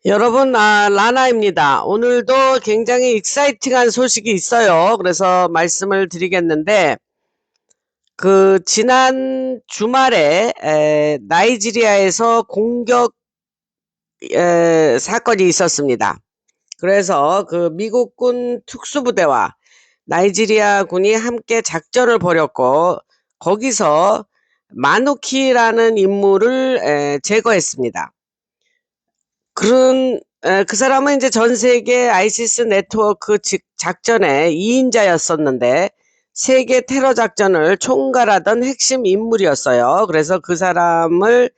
여러분, 라나입니다. 오늘도 굉장히 익사이팅한 소식이 있어요. 그래서 말씀을 드리겠는데, 지난 주말에 나이지리아에서 공격 사건이 있었습니다. 그래서 미국군 특수부대와 나이지리아 군이 함께 작전을 벌였고, 거기서 마누키라는 인물을 제거했습니다. 그 사람은 이제 전 세계 아이시스 네트워크 작전의 2인자였었는데 세계 테러 작전을 총괄하던 핵심 인물이었어요. 그래서 그 사람을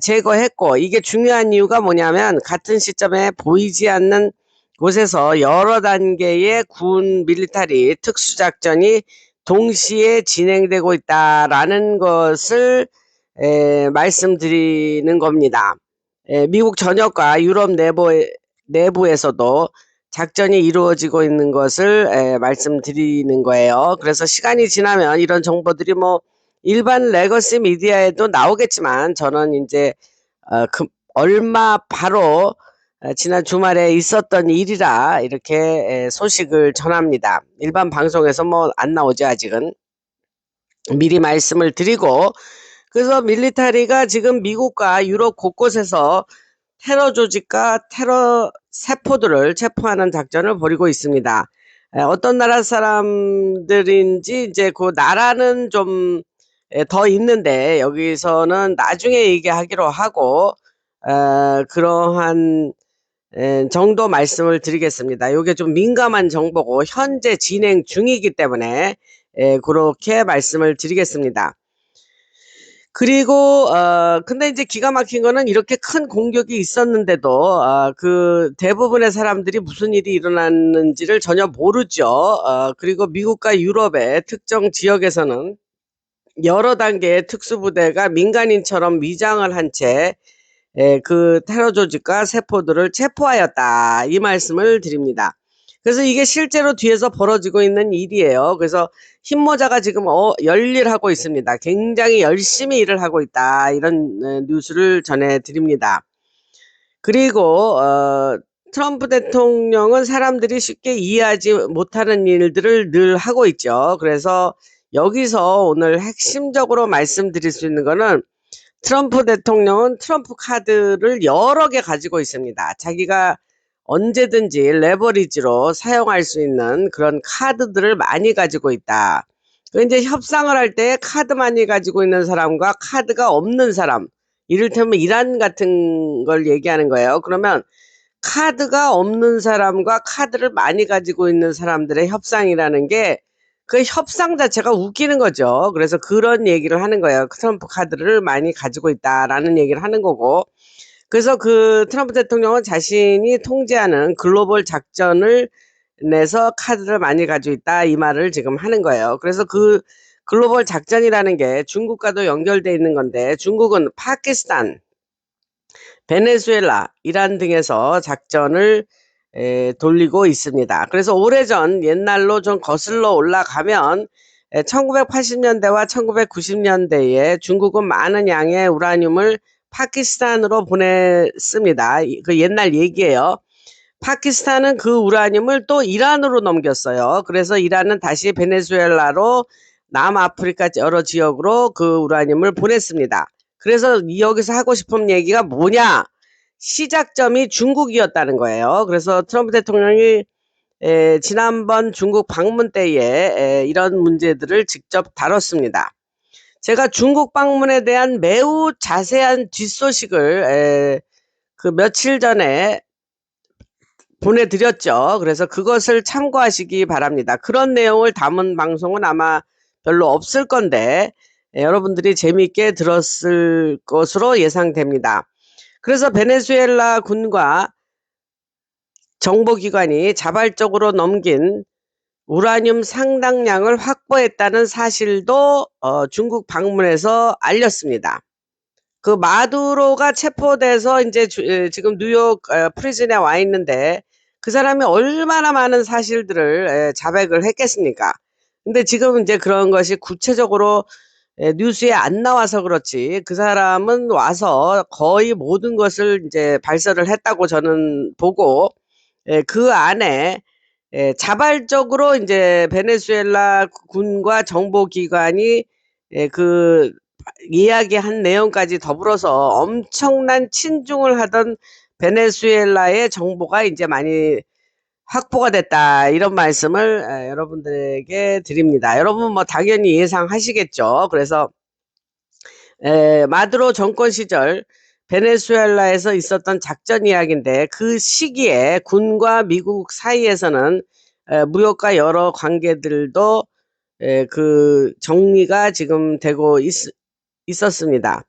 제거했고, 이게 중요한 이유가 뭐냐면 같은 시점에 보이지 않는 곳에서 여러 단계의 군 밀리터리 특수작전이 동시에 진행되고 있다라는 것을 말씀드리는 겁니다. 미국 전역과 유럽 내부에서도 작전이 이루어지고 있는 것을 말씀드리는 거예요. 그래서 시간이 지나면 이런 정보들이 뭐 일반 레거시 미디어에도 나오겠지만, 저는 이제 얼마 바로 지난 주말에 있었던 일이라 이렇게 소식을 전합니다. 일반 방송에서 뭐 안 나오죠, 아직은. 미리 말씀을 드리고, 그래서 밀리터리가 지금 미국과 유럽 곳곳에서 테러 조직과 테러 세포들을 체포하는 작전을 벌이고 있습니다. 어떤 나라 사람들인지 이제 그 나라는 좀 더 있는데, 여기서는 나중에 얘기하기로 하고, 그러한 정도 말씀을 드리겠습니다. 이게 좀 민감한 정보고 현재 진행 중이기 때문에 그렇게 말씀을 드리겠습니다. 그리고 근데 이제 기가 막힌 거는, 이렇게 큰 공격이 있었는데도 그 대부분의 사람들이 무슨 일이 일어났는지를 전혀 모르죠. 그리고 미국과 유럽의 특정 지역에서는 여러 단계의 특수부대가 민간인처럼 위장을 한 채 그 테러 조직과 세포들을 체포하였다, 이 말씀을 드립니다. 그래서 이게 실제로 뒤에서 벌어지고 있는 일이에요. 그래서 흰모자가 지금 열일하고 있습니다. 굉장히 열심히 일을 하고 있다, 이런 뉴스를 전해드립니다. 그리고 트럼프 대통령은 사람들이 쉽게 이해하지 못하는 일들을 늘 하고 있죠. 그래서 여기서 오늘 핵심적으로 말씀드릴 수 있는 거는, 트럼프 대통령은 트럼프 카드를 여러 개 가지고 있습니다. 자기가 언제든지 레버리지로 사용할 수 있는 그런 카드들을 많이 가지고 있다. 이제 협상을 할 때 카드 많이 가지고 있는 사람과 카드가 없는 사람, 이를테면 이란 같은 걸 얘기하는 거예요. 그러면 카드가 없는 사람과 카드를 많이 가지고 있는 사람들의 협상이라는 게, 그 협상 자체가 웃기는 거죠. 그래서 그런 얘기를 하는 거예요. 트럼프 카드를 많이 가지고 있다라는 얘기를 하는 거고, 그래서 트럼프 대통령은 자신이 통제하는 글로벌 작전을 내서 카드를 많이 가지고 있다, 이 말을 지금 하는 거예요. 그래서 글로벌 작전이라는 게 중국과도 연결돼 있는 건데, 중국은 파키스탄, 베네수엘라, 이란 등에서 작전을 돌리고 있습니다. 그래서 오래전 옛날로 좀 거슬러 올라가면 1980년대와 1990년대에 중국은 많은 양의 우라늄을 파키스탄으로 보냈습니다. 그 옛날 얘기예요. 파키스탄은 그 우라늄을 또 이란으로 넘겼어요. 그래서 이란은 다시 베네수엘라로, 남아프리카 여러 지역으로 그 우라늄을 보냈습니다. 그래서 여기서 하고 싶은 얘기가 뭐냐? 시작점이 중국이었다는 거예요. 그래서 트럼프 대통령이 지난번 중국 방문 때에 이런 문제들을 직접 다뤘습니다. 제가 중국 방문에 대한 매우 자세한 뒷소식을 그 며칠 전에 보내드렸죠. 그래서 그것을 참고하시기 바랍니다. 그런 내용을 담은 방송은 아마 별로 없을 건데 여러분들이 재미있게 들었을 것으로 예상됩니다. 그래서 베네수엘라 군과 정보기관이 자발적으로 넘긴 우라늄 상당량을 확보했다는 사실도 중국 방문에서 알렸습니다. 그 마두로가 체포돼서 이제 지금 뉴욕 프리즌에 와 있는데, 그 사람이 얼마나 많은 사실들을 자백을 했겠습니까? 근데 지금 이제 그런 것이 구체적으로 뉴스에 안 나와서 그렇지 그 사람은 와서 거의 모든 것을 이제 발설을 했다고 저는 보고 그 안에 자발적으로 이제 베네수엘라 군과 정보기관이 그 이야기한 내용까지 더불어서 엄청난 친중을 하던 베네수엘라의 정보가 이제 많이 확보가 됐다. 이런 말씀을 여러분들에게 드립니다. 여러분 뭐 당연히 예상하시겠죠. 그래서 마두로 정권 시절 베네수엘라에서 있었던 작전 이야기인데 그 시기에 군과 미국 사이에서는 무역과 여러 관계들도 그 정리가 지금 되고 있었습니다.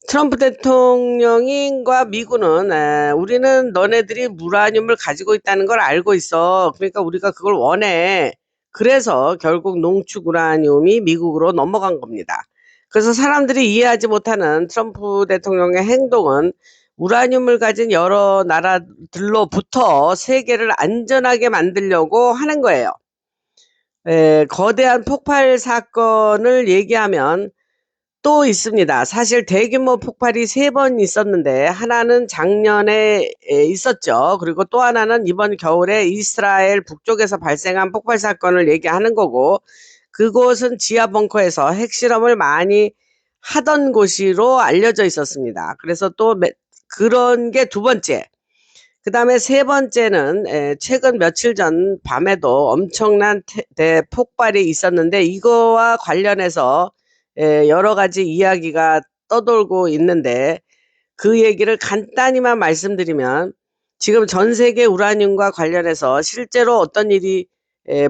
트럼프 대통령과 미군은 우리는 너네들이 우라늄을 가지고 있다는 걸 알고 있어. 그러니까 우리가 그걸 원해. 그래서 결국 농축 우라늄이 미국으로 넘어간 겁니다. 그래서 사람들이 이해하지 못하는 트럼프 대통령의 행동은 우라늄을 가진 여러 나라들로부터 세계를 안전하게 만들려고 하는 거예요. 거대한 폭발 사건을 얘기하면 또 있습니다. 사실 대규모 폭발이 3번 있었는데 하나는 작년에 있었죠. 그리고 또 하나는 이번 겨울에 이스라엘 북쪽에서 발생한 폭발 사건을 얘기하는 거고 그곳은 지하 벙커에서 핵실험을 많이 하던 곳으로 알려져 있었습니다. 그래서 또 그런 게 2번째. 그다음에 3번째는 최근 며칠 전 밤에도 엄청난 대폭발이 있었는데 이거와 관련해서 여러 가지 이야기가 떠돌고 있는데 그 얘기를 간단히만 말씀드리면 지금 전 세계 우라늄과 관련해서 실제로 어떤 일이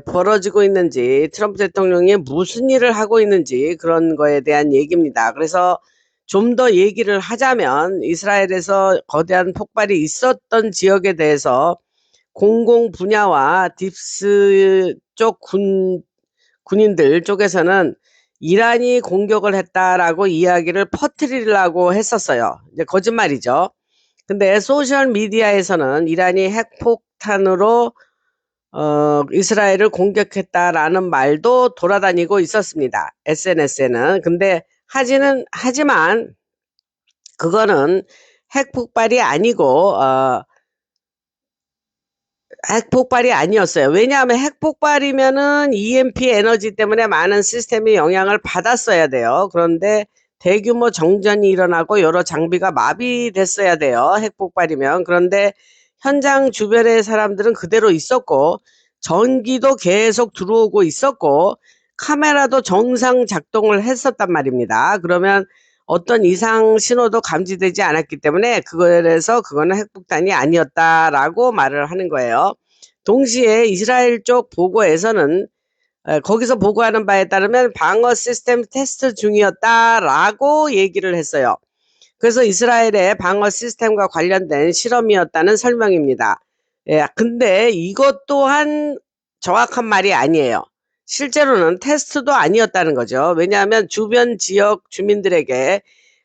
벌어지고 있는지 트럼프 대통령이 무슨 일을 하고 있는지 그런 거에 대한 얘기입니다. 그래서 좀 더 얘기를 하자면 이스라엘에서 거대한 폭발이 있었던 지역에 대해서 공공 분야와 딥스 쪽 군인들 쪽에서는 이란이 공격을 했다라고 이야기를 퍼뜨리려고 했었어요. 이제 거짓말이죠. 근데 소셜 미디어에서는 이란이 핵폭탄으로 이스라엘을 공격했다라는 말도 돌아다니고 있었습니다. SNS에는. 근데 하지만 그거는 핵폭발이 아니고 핵폭발이 아니었어요. 왜냐하면 핵폭발이면은 EMP 에너지 때문에 많은 시스템이 영향을 받았어야 돼요. 그런데 대규모 정전이 일어나고 여러 장비가 마비됐어야 돼요. 핵폭발이면. 그런데 현장 주변의 사람들은 그대로 있었고 전기도 계속 들어오고 있었고 카메라도 정상 작동을 했었단 말입니다. 그러면 어떤 이상 신호도 감지되지 않았기 때문에 그거에서 그거는 핵폭탄이 아니었다라고 말을 하는 거예요. 동시에 이스라엘 쪽 보고에서는 거기서 보고하는 바에 따르면 방어 시스템 테스트 중이었다라고 얘기를 했어요. 그래서 이스라엘의 방어 시스템과 관련된 실험이었다는 설명입니다. 근데 이것 또한 정확한 말이 아니에요. 실제로는 테스트도 아니었다는 거죠. 왜냐하면 주변 지역 주민들에게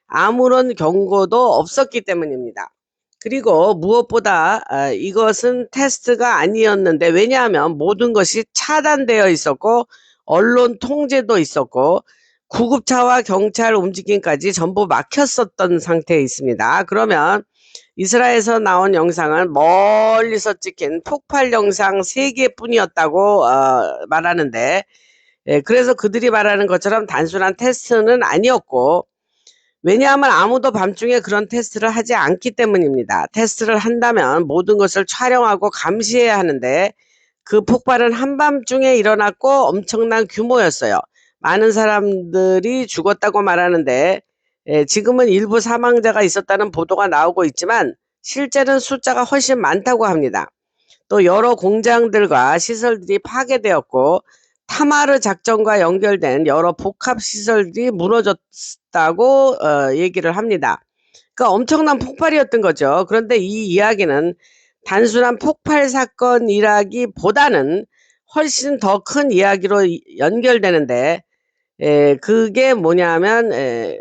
아무런 경고도 없었기 때문입니다. 그리고 무엇보다 이것은 테스트가 아니었는데 왜냐하면 모든 것이 차단되어 있었고 언론 통제도 있었고 구급차와 경찰 움직임까지 전부 막혔었던 상태에 있습니다. 그러면 이스라엘에서 나온 영상은 멀리서 찍힌 폭발 영상 3개뿐이었다고 말하는데 그래서 그들이 말하는 것처럼 단순한 테스트는 아니었고 왜냐하면 아무도 밤중에 그런 테스트를 하지 않기 때문입니다. 테스트를 한다면 모든 것을 촬영하고 감시해야 하는데 그 폭발은 한밤중에 일어났고 엄청난 규모였어요. 많은 사람들이 죽었다고 말하는데 지금은 일부 사망자가 있었다는 보도가 나오고 있지만 실제는 숫자가 훨씬 많다고 합니다. 또 여러 공장들과 시설들이 파괴되었고 타마르 작전과 연결된 여러 복합 시설들이 무너졌다고 얘기를 합니다. 그러니까 엄청난 폭발이었던 거죠. 그런데 이 이야기는 단순한 폭발 사건이라기보다는 훨씬 더 큰 이야기로 연결되는데 그게 뭐냐면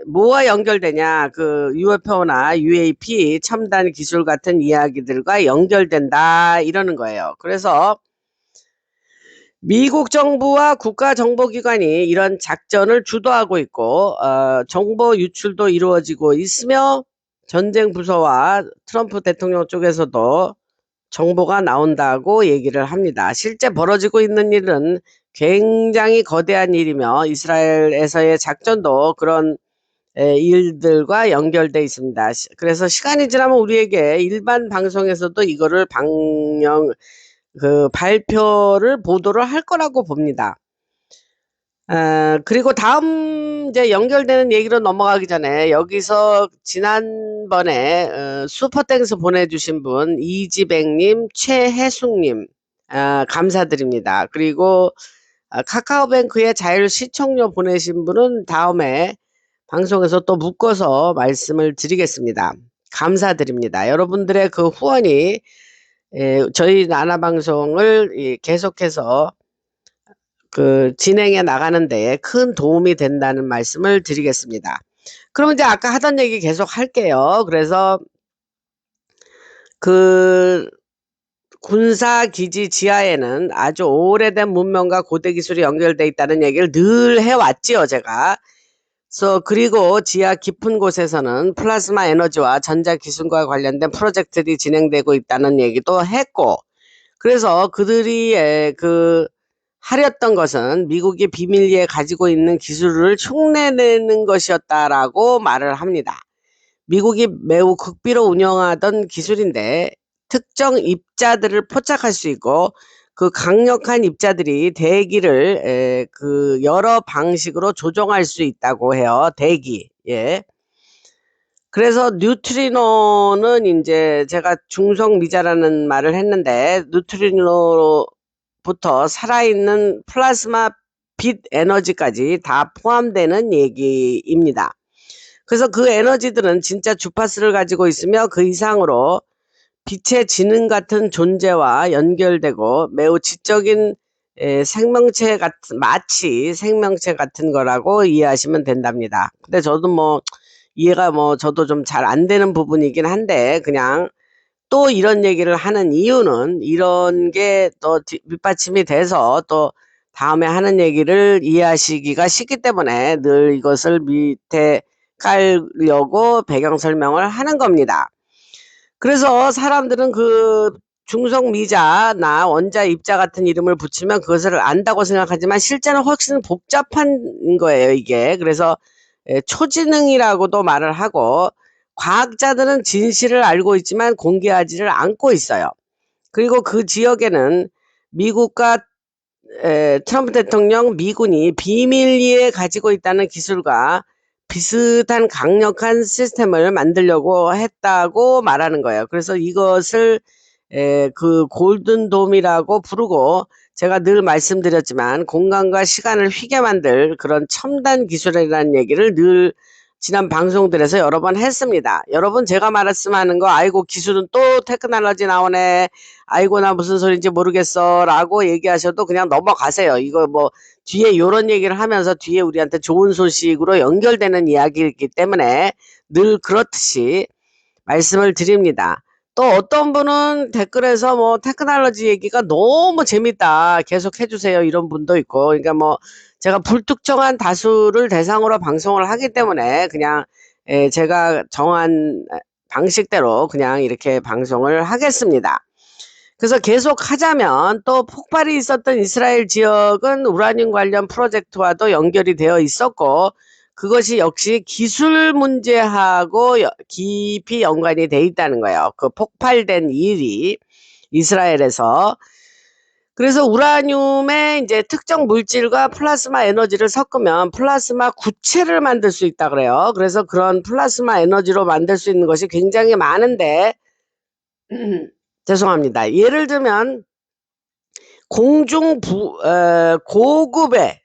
뭐와 연결되냐 그 UFO나 UAP 첨단 기술 같은 이야기들과 연결된다 이러는 거예요. 그래서 미국 정부와 국가정보기관이 이런 작전을 주도하고 있고 정보 유출도 이루어지고 있으며 전쟁 부서와 트럼프 대통령 쪽에서도 정보가 나온다고 얘기를 합니다. 실제 벌어지고 있는 일은 굉장히 거대한 일이며 이스라엘에서의 작전도 그런 일들과 연결돼 있습니다. 그래서 시간이 지나면 우리에게 일반 방송에서도 이거를 발표를 보도를 할 거라고 봅니다. 그리고 다음 이제 연결되는 얘기로 넘어가기 전에 여기서 지난번에 슈퍼땡스 보내주신 분 이지백님, 최혜숙님 감사드립니다. 그리고 카카오뱅크에 자율 시청료 보내신 분은 다음에 방송에서 또 묶어서 말씀을 드리겠습니다. 감사드립니다. 여러분들의 그 후원이 저희 나나방송을 계속해서 진행해 나가는 데에 큰 도움이 된다는 말씀을 드리겠습니다. 그럼 이제 아까 하던 얘기 계속 할게요. 그래서 그 군사기지 지하에는 아주 오래된 문명과 고대 기술이 연결돼 있다는 얘기를 늘 해왔지요, 제가. 그리고 지하 깊은 곳에서는 플라즈마 에너지와 전자기술과 관련된 프로젝트들이 진행되고 있다는 얘기도 했고, 그래서 그들이 하렸던 것은 미국이 비밀리에 가지고 있는 기술을 흉내내는 것이었다라고 말을 합니다. 미국이 매우 극비로 운영하던 기술인데 특정 입자들을 포착할 수 있고 그 강력한 입자들이 대기를 여러 방식으로 조종할 수 있다고 해요. 대기. 예. 그래서 뉴트리노는 이제 제가 중성미자라는 말을 했는데 뉴트리노부터 살아있는 플라즈마 빛 에너지까지 다 포함되는 얘기입니다. 그래서 그 에너지들은 진짜 주파수를 가지고 있으며 그 이상으로 빛의 지능 같은 존재와 연결되고 매우 지적인 생명체 같은, 마치 생명체 같은 거라고 이해하시면 된답니다. 근데 저도 이해가 저도 좀 잘 안 되는 부분이긴 한데 그냥 또 이런 얘기를 하는 이유는 이런 게 또 밑받침이 돼서 또 다음에 하는 얘기를 이해하시기가 쉽기 때문에 늘 이것을 밑에 깔려고 배경 설명을 하는 겁니다. 그래서 사람들은 그 중성미자나 원자입자 같은 이름을 붙이면 그것을 안다고 생각하지만 실제는 훨씬 복잡한 거예요, 이게. 그래서 초지능이라고도 말을 하고 과학자들은 진실을 알고 있지만 공개하지를 않고 있어요. 그리고 그 지역에는 미국과 트럼프 대통령 미군이 비밀리에 가지고 있다는 기술과 비슷한 강력한 시스템을 만들려고 했다고 말하는 거예요. 그래서 이것을 그 골든돔이라고 부르고 제가 늘 말씀드렸지만 공간과 시간을 휘게 만들 그런 첨단 기술이라는 얘기를 늘 지난 방송들에서 여러 번 했습니다. 여러분 제가 말씀하는 거 아이고 기술은 또 테크놀로지 나오네. 아이고 나 무슨 소리인지 모르겠어 라고 얘기하셔도 그냥 넘어가세요. 이거 뒤에 요런 얘기를 하면서 뒤에 우리한테 좋은 소식으로 연결되는 이야기이기 때문에 늘 그렇듯이 말씀을 드립니다. 또 어떤 분은 댓글에서 테크놀로지 얘기가 너무 재밌다 계속 해주세요 이런 분도 있고, 그러니까 제가 불특정한 다수를 대상으로 방송을 하기 때문에 그냥 제가 정한 방식대로 그냥 이렇게 방송을 하겠습니다. 그래서 계속 하자면 또 폭발이 있었던 이스라엘 지역은 우라늄 관련 프로젝트와도 연결이 되어 있었고 그것이 역시 기술 문제하고 깊이 연관이 돼 있다는 거예요. 그 폭발된 일이 이스라엘에서. 그래서 우라늄에 이제 특정 물질과 플라즈마 에너지를 섞으면 플라즈마 구체를 만들 수 있다 그래요. 그래서 그런 플라즈마 에너지로 만들 수 있는 것이 굉장히 많은데 죄송합니다. 예를 들면 고급의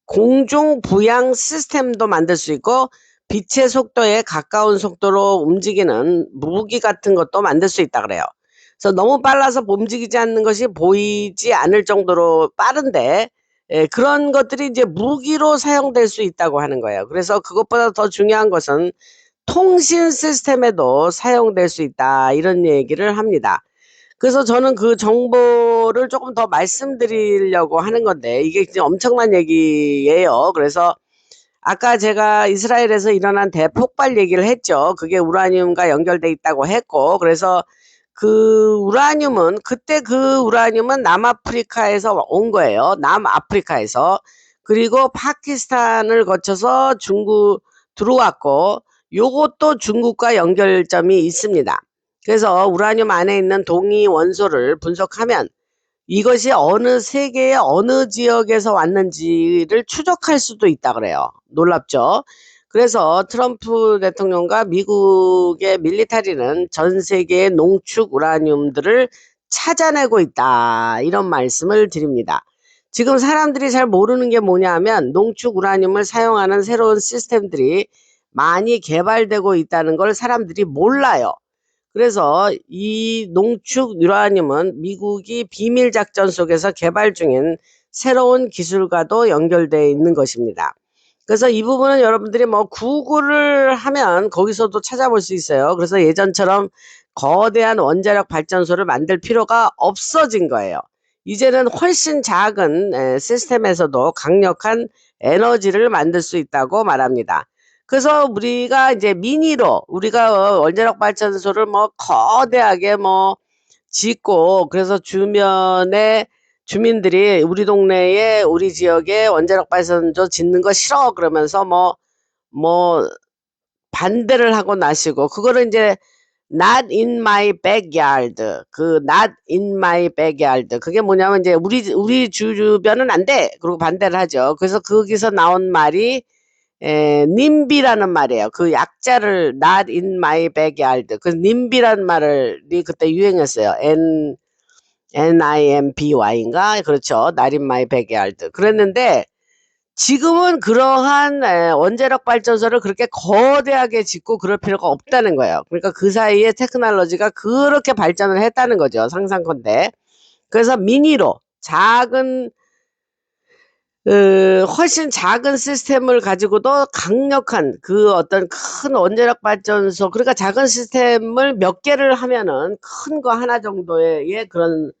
공중부양 시스템도 만들 수 있고 빛의 속도에 가까운 속도로 움직이는 무기 같은 것도 만들 수 있다 그래요. 그래서 너무 빨라서 움직이지 않는 것이 보이지 않을 정도로 빠른데 그런 것들이 이제 무기로 사용될 수 있다고 하는 거예요. 그래서 그것보다 더 중요한 것은 통신 시스템에도 사용될 수 있다 이런 얘기를 합니다. 그래서 저는 그 정보를 조금 더 말씀드리려고 하는 건데 이게 진짜 엄청난 얘기예요. 그래서 아까 제가 이스라엘에서 일어난 대폭발 얘기를 했죠. 그게 우라늄과 연결돼 있다고 했고, 그래서 그 우라늄은 그때 그 우라늄은 남아프리카에서 온 거예요. 남아프리카에서. 그리고 파키스탄을 거쳐서 중국 들어왔고, 요것도 중국과 연결점이 있습니다. 그래서 우라늄 안에 있는 동위 원소를 분석하면 이것이 어느 세계의 어느 지역에서 왔는지를 추적할 수도 있다 그래요. 놀랍죠? 그래서 트럼프 대통령과 미국의 밀리터리는 전 세계의 농축 우라늄들을 찾아내고 있다. 이런 말씀을 드립니다. 지금 사람들이 잘 모르는 게 뭐냐면 농축 우라늄을 사용하는 새로운 시스템들이 많이 개발되고 있다는 걸 사람들이 몰라요. 그래서 이 농축 유라늄은 미국이 비밀 작전 속에서 개발 중인 새로운 기술과도 연결되어 있는 것입니다. 그래서 이 부분은 여러분들이 뭐 구글을 하면 거기서도 찾아볼 수 있어요. 그래서 예전처럼 거대한 원자력 발전소를 만들 필요가 없어진 거예요. 이제는 훨씬 작은 시스템에서도 강력한 에너지를 만들 수 있다고 말합니다. 그래서 우리가 이제 미니로 우리가 원자력 발전소를 뭐 거대하게 뭐 짓고 그래서 주변에 주민들이 우리 동네에 우리 지역에 원자력 발전소 짓는 거 싫어 그러면서 뭐 반대를 하고 나시고 그거를 이제 not in my backyard 그 not in my backyard 그게 뭐냐면 이제 우리 주변은 안 돼. 그리고 반대를 하죠. 그래서 거기서 나온 말이 님비라는 말이에요. 그 약자를 not in my backyard. 그 님비라는 말이 그때 유행했어요. NIMBY인가? 그렇죠. not in my backyard. 그랬는데 지금은 그러한 원자력 발전소를 그렇게 거대하게 짓고 그럴 필요가 없다는 거예요. 그러니까 그 사이에 테크놀로지가 그렇게 발전을 했다는 거죠. 상상컨대. 그래서 미니로 작은 훨씬 작은 시스템을 가지고도 강력한 그 어떤 큰 원자력 발전소 그러니까 작은 시스템을 몇 개를 하면은 큰 거 하나 정도의 그런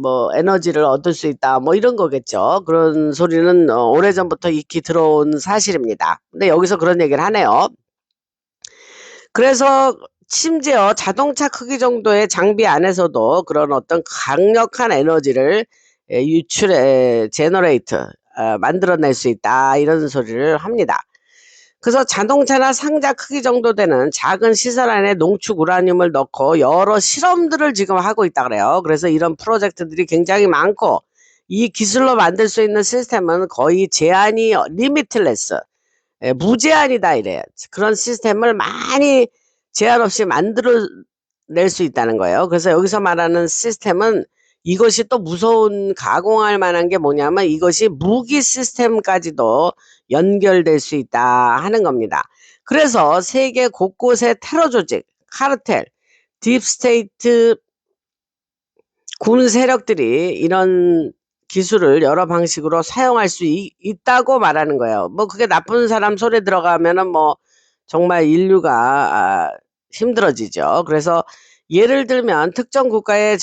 뭐 에너지를 얻을 수 있다 뭐 이런 거겠죠. 그런 소리는 오래전부터 익히 들어온 사실입니다. 근데 여기서 그런 얘기를 하네요. 그래서 심지어 자동차 크기 정도의 장비 안에서도 그런 어떤 강력한 에너지를 유출해 제너레이터 만들어낼 수 있다 이런 소리를 합니다. 그래서 자동차나 상자 크기 정도 되는 작은 시설 안에 농축 우라늄을 넣고 여러 실험들을 지금 하고 있다 그래요. 그래서 이런 프로젝트들이 굉장히 많고 이 기술로 만들 수 있는 시스템은 거의 제한이 리미틀레스 무제한이다 이래요. 그런 시스템을 많이 제한 없이 만들어낼 수 있다는 거예요. 그래서 여기서 말하는 시스템은 이것이 또 무서운 가공할 만한 게 뭐냐면 이것이 무기 시스템까지도 연결될 수 있다 하는 겁니다. 그래서 세계 곳곳의 테러 조직, 카르텔, 딥스테이트 군 세력들이 이런 기술을 여러 방식으로 사용할 수 있다고 말하는 거예요. 뭐 그게 나쁜 사람 손에 들어가면은 뭐 정말 인류가 힘들어지죠. 그래서 예를 들면 특정 국가의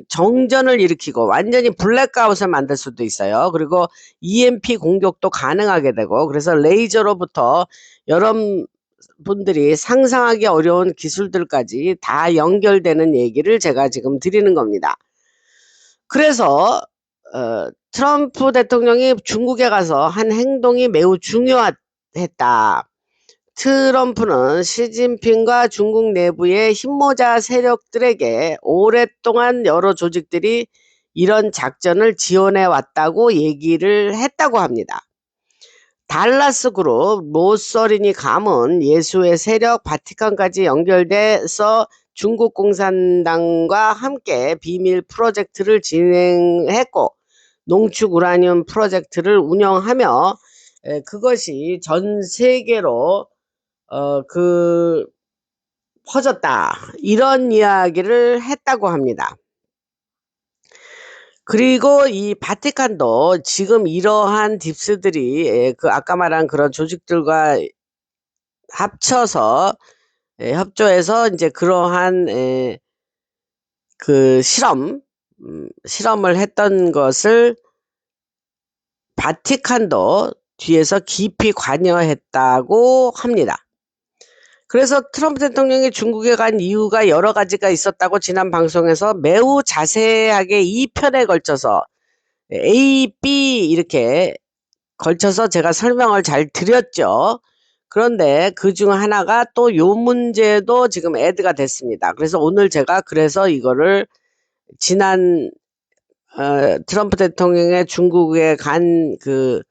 정전을 일으키고 완전히 블랙아웃을 만들 수도 있어요. 그리고 EMP 공격도 가능하게 되고 그래서 레이저로부터 여러분들이 상상하기 어려운 기술들까지 다 연결되는 얘기를 제가 지금 드리는 겁니다. 그래서 트럼프 대통령이 중국에 가서 한 행동이 매우 중요했다. 트럼프는 시진핑과 중국 내부의 힘모자 세력들에게 오랫동안 여러 조직들이 이런 작전을 지원해 왔다고 얘기를 했다고 합니다. 달라스 그룹, 모서리니 가문, 예수의 세력, 바티칸까지 연결돼서 중국 공산당과 함께 비밀 프로젝트를 진행했고 농축 우라늄 프로젝트를 운영하며 그것이 전 세계로 퍼졌다. 이런 이야기를 했다고 합니다. 그리고 이 바티칸도 지금 이러한 딥스들이 그 아까 말한 그런 조직들과 합쳐서 협조해서 이제 그러한 그 실험을 했던 것을 바티칸도 뒤에서 깊이 관여했다고 합니다. 그래서 트럼프 대통령이 중국에 간 이유가 여러 가지가 있었다고 지난 방송에서 매우 자세하게 2편에 걸쳐서 A, B 이렇게 걸쳐서 제가 설명을 잘 드렸죠. 그런데 그중 하나가 또 요 문제도 지금 애드가 됐습니다. 그래서 오늘 제가 그래서 이거를 지난 트럼프 대통령의 중국에 간 그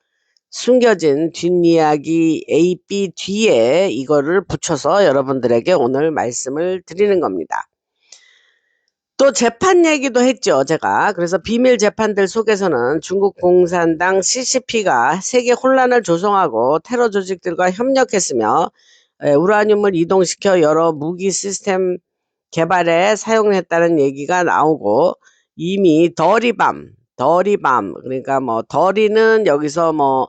숨겨진 뒷이야기 A, B 뒤에 이거를 붙여서 여러분들에게 오늘 말씀을 드리는 겁니다. 또 재판 얘기도 했죠, 제가. 그래서 비밀 재판들 속에서는 중국 공산당 CCP가 세계 혼란을 조성하고 테러 조직들과 협력했으며 우라늄을 이동시켜 여러 무기 시스템 개발에 사용했다는 얘기가 나오고, 이미 더리밤 그러니까 뭐 더리는 여기서 뭐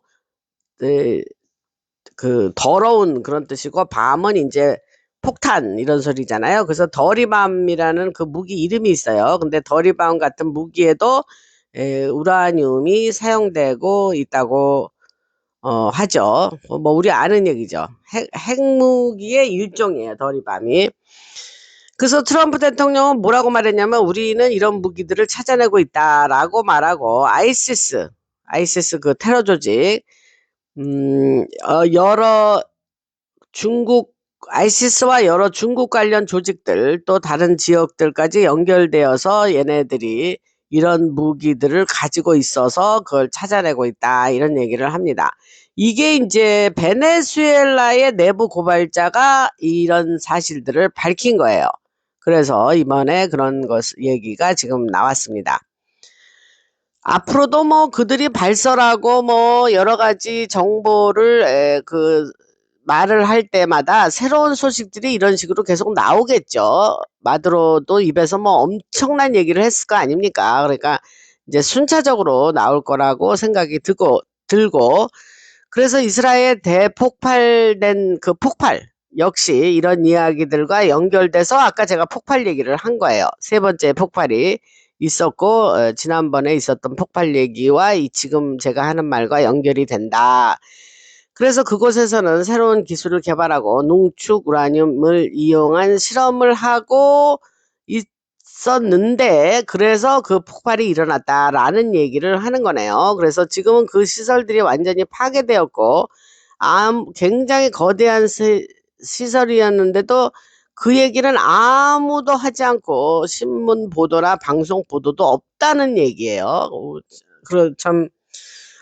그 더러운 그런 뜻이고, 밤은 이제 폭탄 이런 소리잖아요. 그래서 더리밤이라는 그 무기 이름이 있어요. 근데 더리밤 같은 무기에도 우라늄이 사용되고 있다고 하죠. 뭐 우리 아는 얘기죠. 핵무기의 일종이에요, 더리밤이. 그래서 트럼프 대통령은 뭐라고 말했냐면, 우리는 이런 무기들을 찾아내고 있다라고 말하고, 아이시스 그 테러 조직, 여러 중국 아이시스와 여러 중국 관련 조직들, 또 다른 지역들까지 연결되어서 얘네들이 이런 무기들을 가지고 있어서 그걸 찾아내고 있다, 이런 얘기를 합니다. 이게 이제 베네수엘라의 내부 고발자가 이런 사실들을 밝힌 거예요. 그래서 이번에 그런 얘기가 지금 나왔습니다. 앞으로도 뭐 그들이 발설하고 뭐 여러 가지 정보를 말을 할 때마다 새로운 소식들이 이런 식으로 계속 나오겠죠. 마두로도 입에서 뭐 엄청난 얘기를 했을 거 아닙니까? 그러니까 이제 순차적으로 나올 거라고 생각이 들고, 그래서 이스라엘 대폭발된 그 폭발 역시 이런 이야기들과 연결돼서 아까 제가 폭발 얘기를 한 거예요. 세 번째 폭발이 있었고, 지난번에 있었던 폭발 얘기와 지금 제가 하는 말과 연결이 된다. 그래서 그곳에서는 새로운 기술을 개발하고 농축 우라늄을 이용한 실험을 하고 있었는데, 그래서 그 폭발이 일어났다라는 얘기를 하는 거네요. 그래서 지금은 그 시설들이 완전히 파괴되었고, 굉장히 거대한 시설이었는데도 그 얘기는 아무도 하지 않고 신문 보도나 방송 보도도 없다는 얘기예요. 참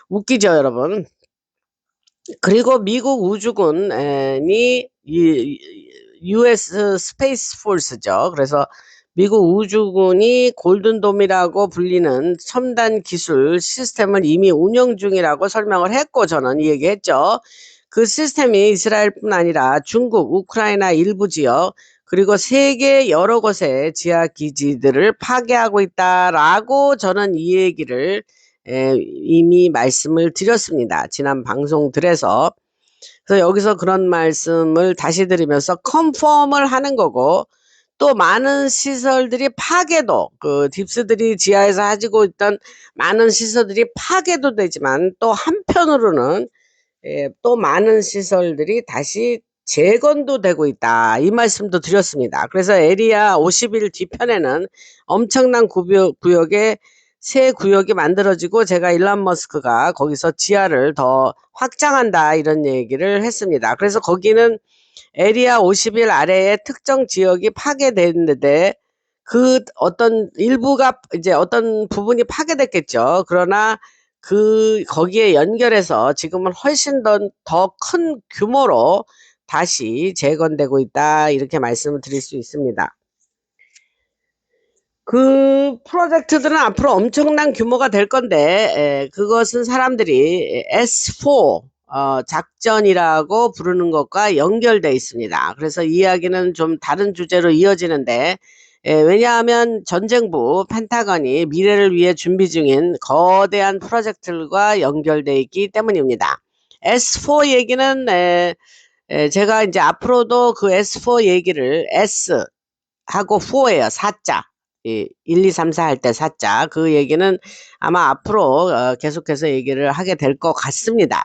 웃기죠, 여러분. 그리고 미국 우주군이 US 스페이스 포스죠. 그래서 미국 우주군이 골든돔이라고 불리는 첨단 기술 시스템을 이미 운영 중이라고 설명을 했고, 저는 이 얘기했죠. 그 시스템이 이스라엘뿐 아니라 중국, 우크라이나 일부 지역, 그리고 세계 여러 곳의 지하 기지들을 파괴하고 있다라고 저는 이 얘기를 이미 말씀을 드렸습니다, 지난 방송들에서. 그래서 여기서 그런 말씀을 다시 드리면서 컨펌을 하는 거고, 또 많은 시설들이 파괴도, 그 딥스들이 지하에서 가지고 있던 많은 시설들이 파괴도 되지만, 또 한편으로는 또 많은 시설들이 다시 재건도 되고 있다, 이 말씀도 드렸습니다. 그래서 에리아 51 뒤편에는 엄청난 구역에 새 구역이 만들어지고, 제가 일론 머스크가 거기서 지하를 더 확장한다, 이런 얘기를 했습니다. 그래서 거기는 에리아 51 아래에 특정 지역이 파괴됐는데, 그 어떤 일부가 이제 어떤 부분이 파괴됐겠죠. 그러나 거기에 연결해서 지금은 훨씬 더 큰 규모로 다시 재건되고 있다, 이렇게 말씀을 드릴 수 있습니다. 그 프로젝트들은 앞으로 엄청난 규모가 될 건데, 그것은 사람들이 S4 작전이라고 부르는 것과 연결돼 있습니다. 그래서 이야기는 좀 다른 주제로 이어지는데, 왜냐하면 전쟁부 펜타건이 미래를 위해 준비 중인 거대한 프로젝트들과 연결돼 있기 때문입니다. S4 얘기는 제가 이제 앞으로도 그 S4 얘기를 S 하고 4예요. 4자. 1, 2, 3, 4 할 때 사자. 그 얘기는 아마 앞으로 계속해서 얘기를 하게 될 것 같습니다.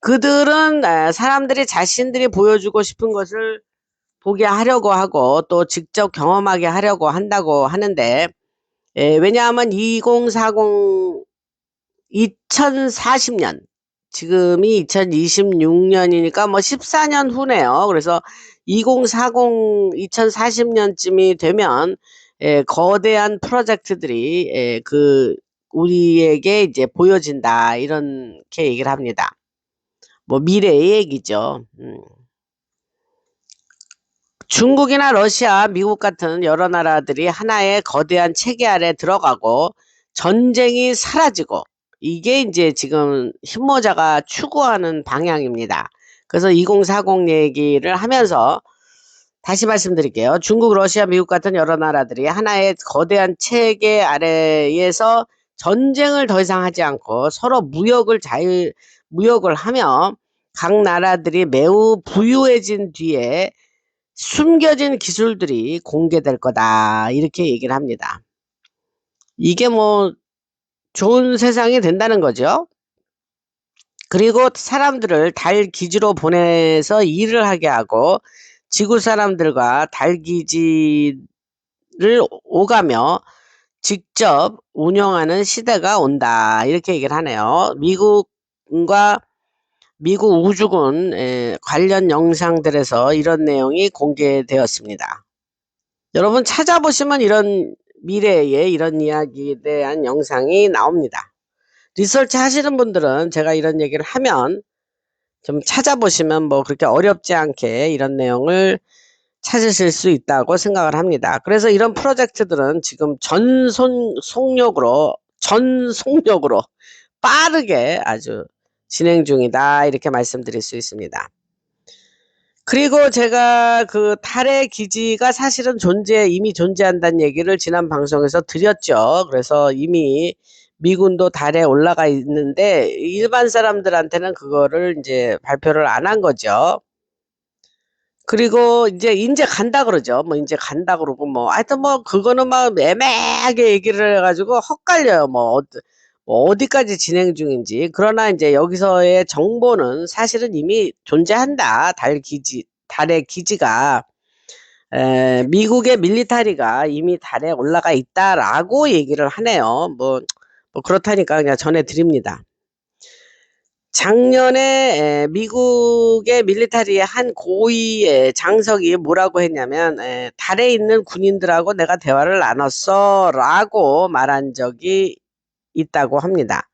그들은 사람들이 자신들이 보여주고 싶은 것을 보게 하려고 하고 또 직접 경험하게 하려고 한다고 하는데, 왜냐하면 2040년, 지금이 2026년이니까 뭐 14년 후네요. 그래서 2040년쯤이 되면 거대한 프로젝트들이 우리에게 이제 보여진다, 이렇게 얘기를 합니다. 뭐 미래의 얘기죠. 중국이나 러시아, 미국 같은 여러 나라들이 하나의 거대한 체계 아래 들어가고 전쟁이 사라지고, 이게 이제 지금 흰모자가 추구하는 방향입니다. 그래서 2040 얘기를 하면서 다시 말씀드릴게요. 중국, 러시아, 미국 같은 여러 나라들이 하나의 거대한 체계 아래에서 전쟁을 더 이상 하지 않고 서로 무역을 하며 각 나라들이 매우 부유해진 뒤에 숨겨진 기술들이 공개될 거다, 이렇게 얘기를 합니다. 이게 뭐 좋은 세상이 된다는 거죠. 그리고 사람들을 달 기지로 보내서 일을 하게 하고 지구 사람들과 달 기지를 오가며 직접 운영하는 시대가 온다, 이렇게 얘기를 하네요. 미국 우주군 관련 영상들에서 이런 내용이 공개되었습니다. 여러분 찾아보시면 이런 미래의 이런 이야기에 대한 영상이 나옵니다. 리서치 하시는 분들은 제가 이런 얘기를 하면 좀 찾아보시면 뭐 그렇게 어렵지 않게 이런 내용을 찾으실 수 있다고 생각을 합니다. 그래서 이런 프로젝트들은 지금 전속력으로 빠르게 아주 진행 중이다, 이렇게 말씀드릴 수 있습니다. 그리고 제가 그 달의 기지가 사실은 이미 존재한다는 얘기를 지난 방송에서 드렸죠. 그래서 이미 미군도 달에 올라가 있는데 일반 사람들한테는 그거를 이제 발표를 안 한 거죠. 그리고 이제 간다 그러죠. 뭐 이제 간다 그러고 뭐 하여튼 뭐 그거는 막 애매하게 얘기를 해가지고 헛갈려요. 뭐 어디까지 진행 중인지. 그러나 이제 여기서의 정보는 사실은 이미 존재한다. 달의 기지가 미국의 밀리터리가 이미 달에 올라가 있다라고 얘기를 하네요. 뭐 그렇다니까 그냥 전해드립니다. 작년에 미국의 밀리터리의 한 고위의 장석이 뭐라고 했냐면, 달에 있는 군인들하고 내가 대화를 나눴어 라고 말한 적이 있다고 합니다.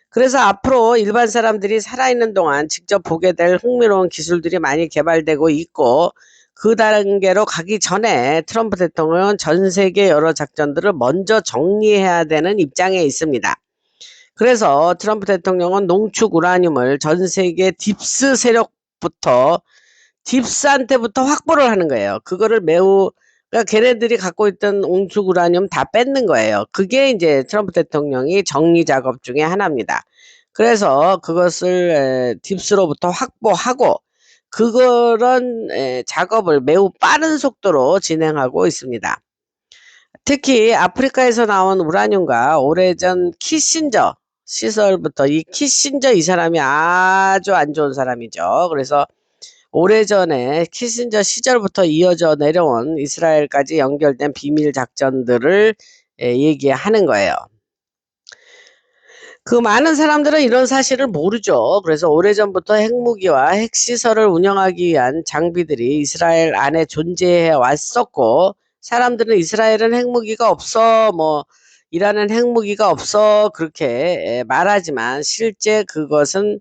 그래서 앞으로 일반 사람들이 살아있는 동안 직접 보게 될 흥미로운 기술들이 많이 개발되고 있고, 그 단계로 가기 전에 트럼프 대통령은 전 세계 여러 작전들을 먼저 정리해야 되는 입장에 있습니다. 그래서 트럼프 대통령은 농축 우라늄을 전 세계 딥스한테부터 확보를 하는 거예요. 그거를 그러니까 걔네들이 갖고 있던 농축 우라늄 다 뺏는 거예요. 그게 이제 트럼프 대통령이 정리 작업 중에 하나입니다. 그래서 그것을 딥스로부터 확보하고 그런 작업을 매우 빠른 속도로 진행하고 있습니다. 특히 아프리카에서 나온 우라늄과 오래전 키신저 시설부터, 이 키신저 이 사람이 아주 안 좋은 사람이죠. 그래서 오래전에 키신저 시절부터 이어져 내려온 이스라엘까지 연결된 비밀 작전들을 얘기하는 거예요. 그 많은 사람들은 이런 사실을 모르죠. 그래서 오래전부터 핵무기와 핵시설을 운영하기 위한 장비들이 이스라엘 안에 존재해 왔었고, 사람들은 이스라엘은 핵무기가 없어, 뭐 이라는 핵무기가 없어, 그렇게 말하지만 실제 그것은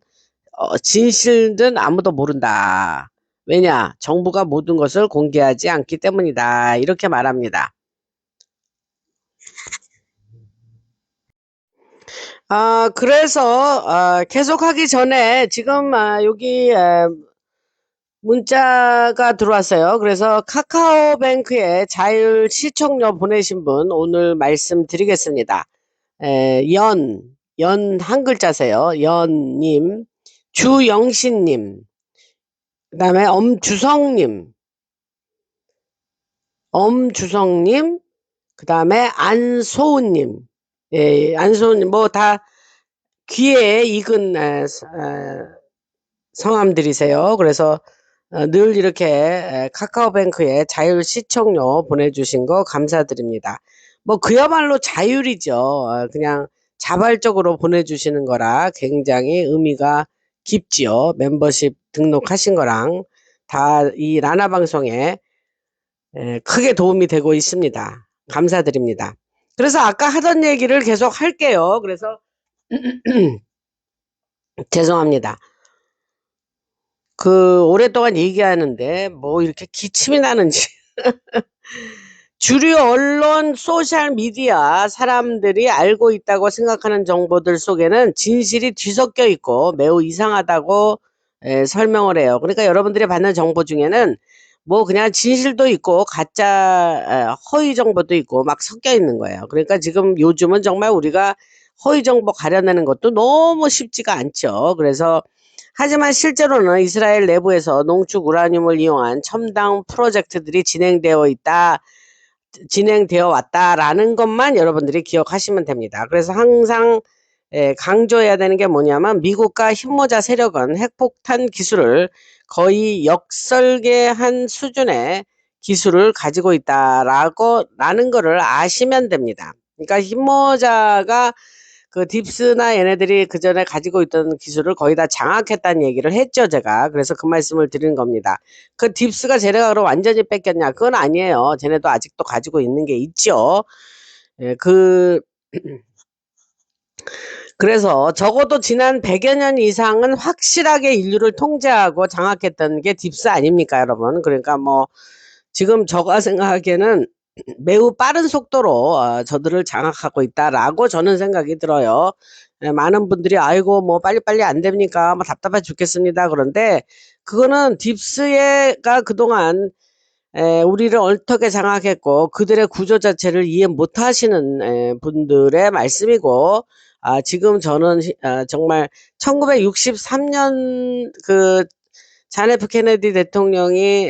진실은 아무도 모른다. 왜냐? 정부가 모든 것을 공개하지 않기 때문이다, 이렇게 말합니다. 그래서 계속하기 전에 지금 여기 문자가 들어왔어요. 그래서 카카오뱅크에 자율 시청료 보내신 분 오늘 말씀드리겠습니다. 연 한 글자세요. 연님, 주영신님, 그 다음에 엄주성님, 그 다음에 안소은님, 예, 안소은님, 뭐 다 귀에 익은 성함들이세요. 그래서 늘 이렇게 카카오뱅크에 자율 시청료 보내주신 거 감사드립니다. 뭐 그야말로 자율이죠. 그냥 자발적으로 보내주시는 거라 굉장히 의미가 깊지요. 멤버십 등록하신 거랑 다 이 라나 방송에 크게 도움이 되고 있습니다. 감사드립니다. 그래서 아까 하던 얘기를 계속 할게요. 그래서 죄송합니다. 오랫동안 얘기하는데 뭐 이렇게 기침이 나는지. 주류 언론, 소셜 미디어 사람들이 알고 있다고 생각하는 정보들 속에는 진실이 뒤섞여 있고 매우 이상하다고 설명을 해요. 그러니까 여러분들이 받는 정보 중에는 뭐 그냥 진실도 있고 가짜 허위 정보도 있고 막 섞여 있는 거예요. 그러니까 지금 요즘은 정말 우리가 허위 정보 가려내는 것도 너무 쉽지가 않죠. 그래서 하지만 실제로는 이스라엘 내부에서 농축 우라늄을 이용한 첨단 프로젝트들이 진행되어 왔다라는 것만 여러분들이 기억하시면 됩니다. 그래서 항상 강조해야 되는 게 뭐냐면 미국과 흰모자 세력은 핵폭탄 기술을 거의 역설계한 수준의 기술을 가지고 있다라는 거를 아시면 됩니다. 그러니까 흰모자가 그 딥스나 얘네들이 그 전에 가지고 있던 기술을 거의 다 장악했다는 얘기를 했죠, 제가. 그래서 그 말씀을 드리는 겁니다. 그 딥스가 쟤네가 그럼 완전히 뺏겼냐? 그건 아니에요. 쟤네도 아직도 가지고 있는 게 있죠. 예, 그래서 적어도 지난 100여 년 이상은 확실하게 인류를 통제하고 장악했던 게 딥스 아닙니까, 여러분? 그러니까 뭐 지금 제가 생각하기에는 매우 빠른 속도로 저들을 장악하고 있다라고 저는 생각이 들어요. 많은 분들이 아이고 뭐 빨리빨리 안 됩니까? 뭐 답답해 죽겠습니다. 그런데 그거는 딥스가 그동안 우리를 어떻게 장악했고 그들의 구조 자체를 이해 못하시는 분들의 말씀이고 지금 저는 정말 1963년 그 잔 F 케네디 대통령이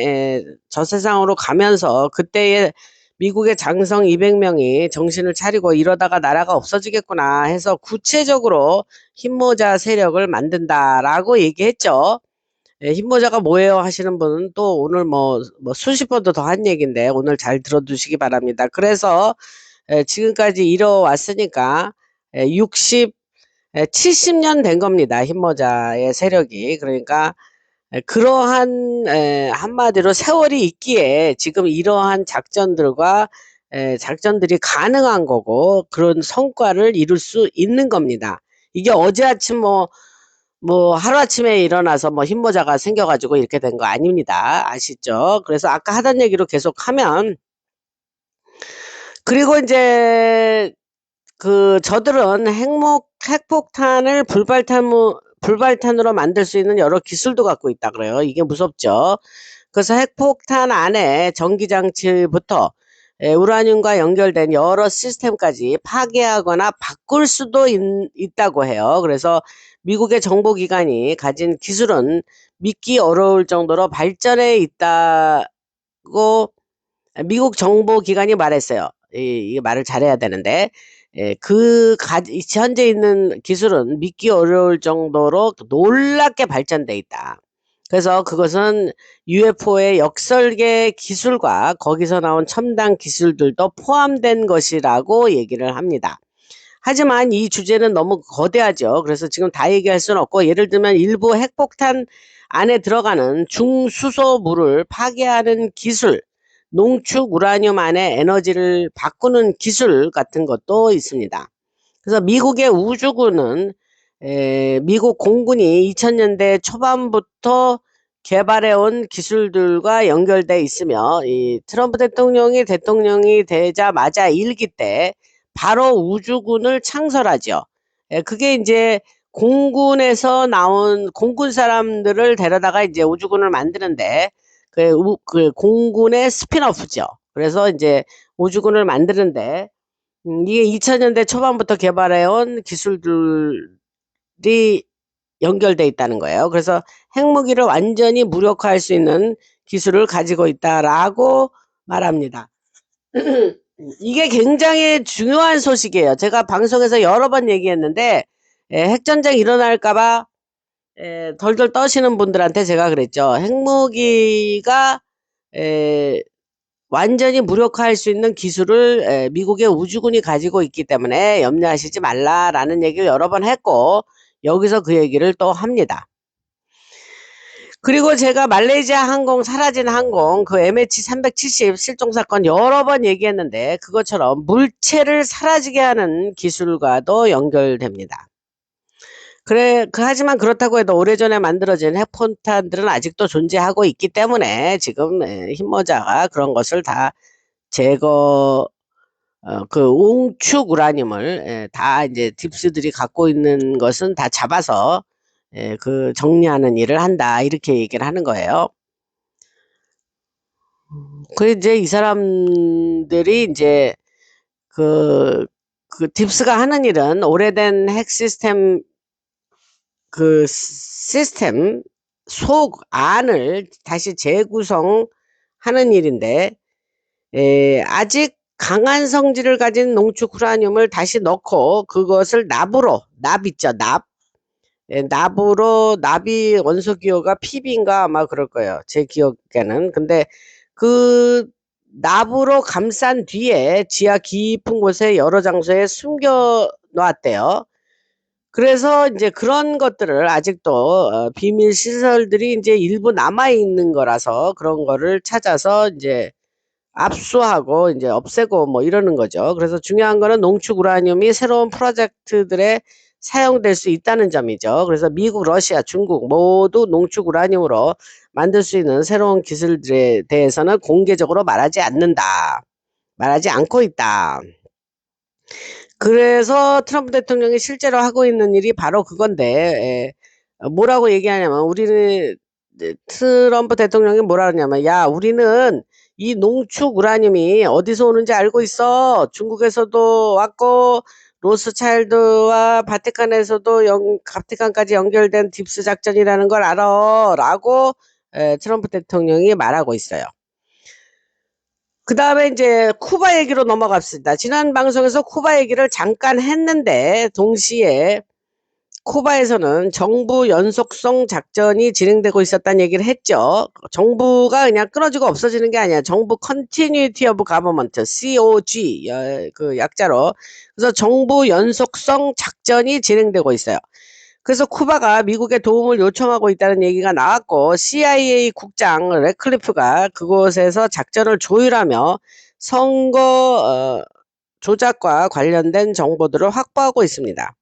저 세상으로 가면서 그때의 미국의 장성 200명이 정신을 차리고 이러다가 나라가 없어지겠구나 해서 구체적으로 흰모자 세력을 만든다라고 얘기했죠. 흰모자가 뭐예요 하시는 분은 또 오늘 뭐 수십 번도 더 한 얘기인데 오늘 잘 들어두시기 바랍니다. 그래서 지금까지 이뤄왔으니까 70년 된 겁니다. 흰모자의 세력이. 그러니까 그러한 한마디로 세월이 있기에 지금 이러한 작전들이 가능한 거고 그런 성과를 이룰 수 있는 겁니다. 이게 어제 아침 뭐 하루아침에 일어나서 뭐 흰모자가 생겨가지고 이렇게 된 거 아닙니다. 아시죠? 그래서 아까 하던 얘기로 계속 하면 그리고 이제 저들은 핵폭탄을 불발탄으로 만들 수 있는 여러 기술도 갖고 있다 그래요. 이게 무섭죠. 그래서 핵폭탄 안에 전기장치부터 우라늄과 연결된 여러 시스템까지 파괴하거나 바꿀 수도 있다고 해요. 그래서 미국의 정보기관이 가진 기술은 믿기 어려울 정도로 발전해 있다고 미국 정보기관이 말했어요. 이 말을 잘해야 되는데 현재 있는 기술은 믿기 어려울 정도로 놀랍게 발전돼 있다. 그래서 그것은 UFO의 역설계 기술과 거기서 나온 첨단 기술들도 포함된 것이라고 얘기를 합니다. 하지만 이 주제는 너무 거대하죠. 그래서 지금 다 얘기할 수는 없고 예를 들면 일부 핵폭탄 안에 들어가는 중수소물을 파괴하는 기술, 농축 우라늄 안에 에너지를 바꾸는 기술 같은 것도 있습니다. 그래서 미국의 우주군은 미국 공군이 2000년대 초반부터 개발해온 기술들과 연결돼 있으며 이 트럼프 대통령이 되자마자 1기 때 바로 우주군을 창설하죠. 그게 이제 공군에서 나온 공군 사람들을 데려다가 이제 우주군을 만드는데 그 공군의 스핀오프죠. 그래서 이제 우주군을 만드는데 이게 2000년대 초반부터 개발해온 기술들이 연결돼 있다는 거예요. 그래서 핵무기를 완전히 무력화할 수 있는 기술을 가지고 있다라고 말합니다. 이게 굉장히 중요한 소식이에요. 제가 방송에서 여러 번 얘기했는데 핵전쟁 일어날까봐 덜덜 떠시는 분들한테 제가 그랬죠. 핵무기가 완전히 무력화할 수 있는 기술을 미국의 우주군이 가지고 있기 때문에 염려하시지 말라라는 얘기를 여러 번 했고 여기서 그 얘기를 또 합니다. 그리고 제가 말레이시아 항공 사라진 항공 그 MH370 실종 사건 여러 번 얘기했는데 그것처럼 물체를 사라지게 하는 기술과도 연결됩니다. 하지만 그렇다고 해도 오래전에 만들어진 핵폭탄들은 아직도 존재하고 있기 때문에 지금 힘모자가 그런 것을 다 제거 그 옹축 우라늄을 다 이제 딥스들이 갖고 있는 것은 다 잡아서 그 정리하는 일을 한다 이렇게 얘기를 하는 거예요. 그 이제 이 사람들이 이제 그 딥스가 하는 일은 오래된 핵 시스템 그 시스템 속 안을 다시 재구성하는 일인데 아직 강한 성질을 가진 농축 우라늄을 다시 넣고 그것을 납 있죠, 납. 납으로 납이 원소 기호가 PB인가 아마 그럴 거예요. 제 기억에는. 근데 그 납으로 감싼 뒤에 지하 깊은 곳에 여러 장소에 숨겨 놨대요. 그래서 이제 그런 것들을 아직도 비밀 시설들이 이제 일부 남아 있는 거라서 그런 거를 찾아서 이제 압수하고 이제 없애고 뭐 이러는 거죠. 그래서 중요한 거는 농축 우라늄이 새로운 프로젝트들에 사용될 수 있다는 점이죠. 그래서 미국, 러시아, 중국 모두 농축 우라늄으로 만들 수 있는 새로운 기술들에 대해서는 공개적으로 말하지 않는다. 말하지 않고 있다. 그래서 트럼프 대통령이 실제로 하고 있는 일이 바로 그건데 뭐라고 얘기하냐면 우리는 트럼프 대통령이 뭐라 그러냐면 야 우리는 이 농축 우라늄이 어디서 오는지 알고 있어. 중국에서도 왔고 로스차일드와 바티칸에서도 바티칸까지 연결된 딥스 작전이라는 걸 알아 라고 트럼프 대통령이 말하고 있어요. 그 다음에 이제 쿠바 얘기로 넘어갑시다. 지난 방송에서 쿠바 얘기를 잠깐 했는데 동시에 쿠바에서는 정부 연속성 작전이 진행되고 있었다는 얘기를 했죠. 정부가 그냥 끊어지고 없어지는 게 아니야. 정부 Continuity of Government, COG 그 약자로. 그래서 정부 연속성 작전이 진행되고 있어요. 그래서 쿠바가 미국의 도움을 요청하고 있다는 얘기가 나왔고 CIA 국장 래클리프가 그곳에서 작전을 조율하며 선거 조작과 관련된 정보들을 확보하고 있습니다.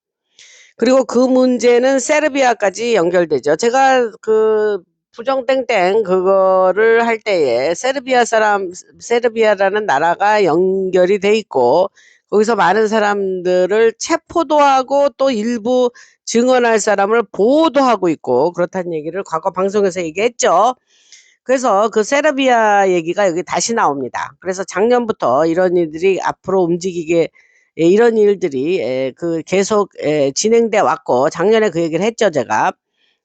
그리고 그 문제는 세르비아까지 연결되죠. 제가 그 부정땡땡 그거를 할 때에 세르비아라는 나라가 연결이 돼 있고 거기서 많은 사람들을 체포도 하고 또 일부 증언할 사람을 보호도 하고 있고 그렇다는 얘기를 과거 방송에서 얘기했죠. 그래서 그 세르비아 얘기가 여기 다시 나옵니다. 그래서 작년부터 이런 일들이 앞으로 움직이게 이런 일들이 그 계속 진행돼 왔고 작년에 그 얘기를 했죠, 제가.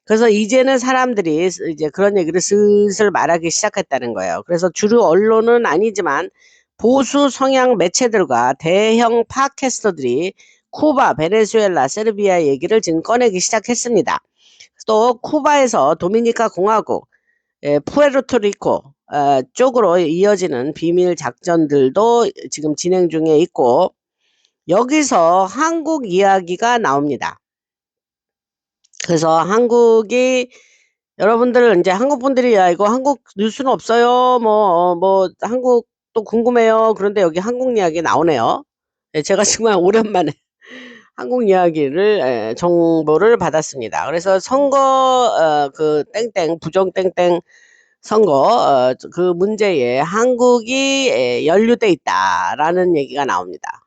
그래서 이제는 사람들이 이제 그런 얘기를 슬슬 말하기 시작했다는 거예요. 그래서 주류 언론은 아니지만 보수 성향 매체들과 대형 팟캐스터들이 쿠바, 베네수엘라, 세르비아 얘기를 지금 꺼내기 시작했습니다. 또 쿠바에서 도미니카 공화국, 푸에르토리코 쪽으로 이어지는 비밀 작전들도 지금 진행 중에 있고 여기서 한국 이야기가 나옵니다. 그래서 한국이 여러분들 이제 한국 분들이 야 이거 한국 뉴스는 없어요. 뭐 한국도 궁금해요. 그런데 여기 한국 이야기 나오네요. 제가 정말 오랜만에 한국 이야기를 정보를 받았습니다. 그래서 선거 그 땡땡 부정 땡땡 선거 그 문제에 한국이 연루돼 있다라는 얘기가 나옵니다.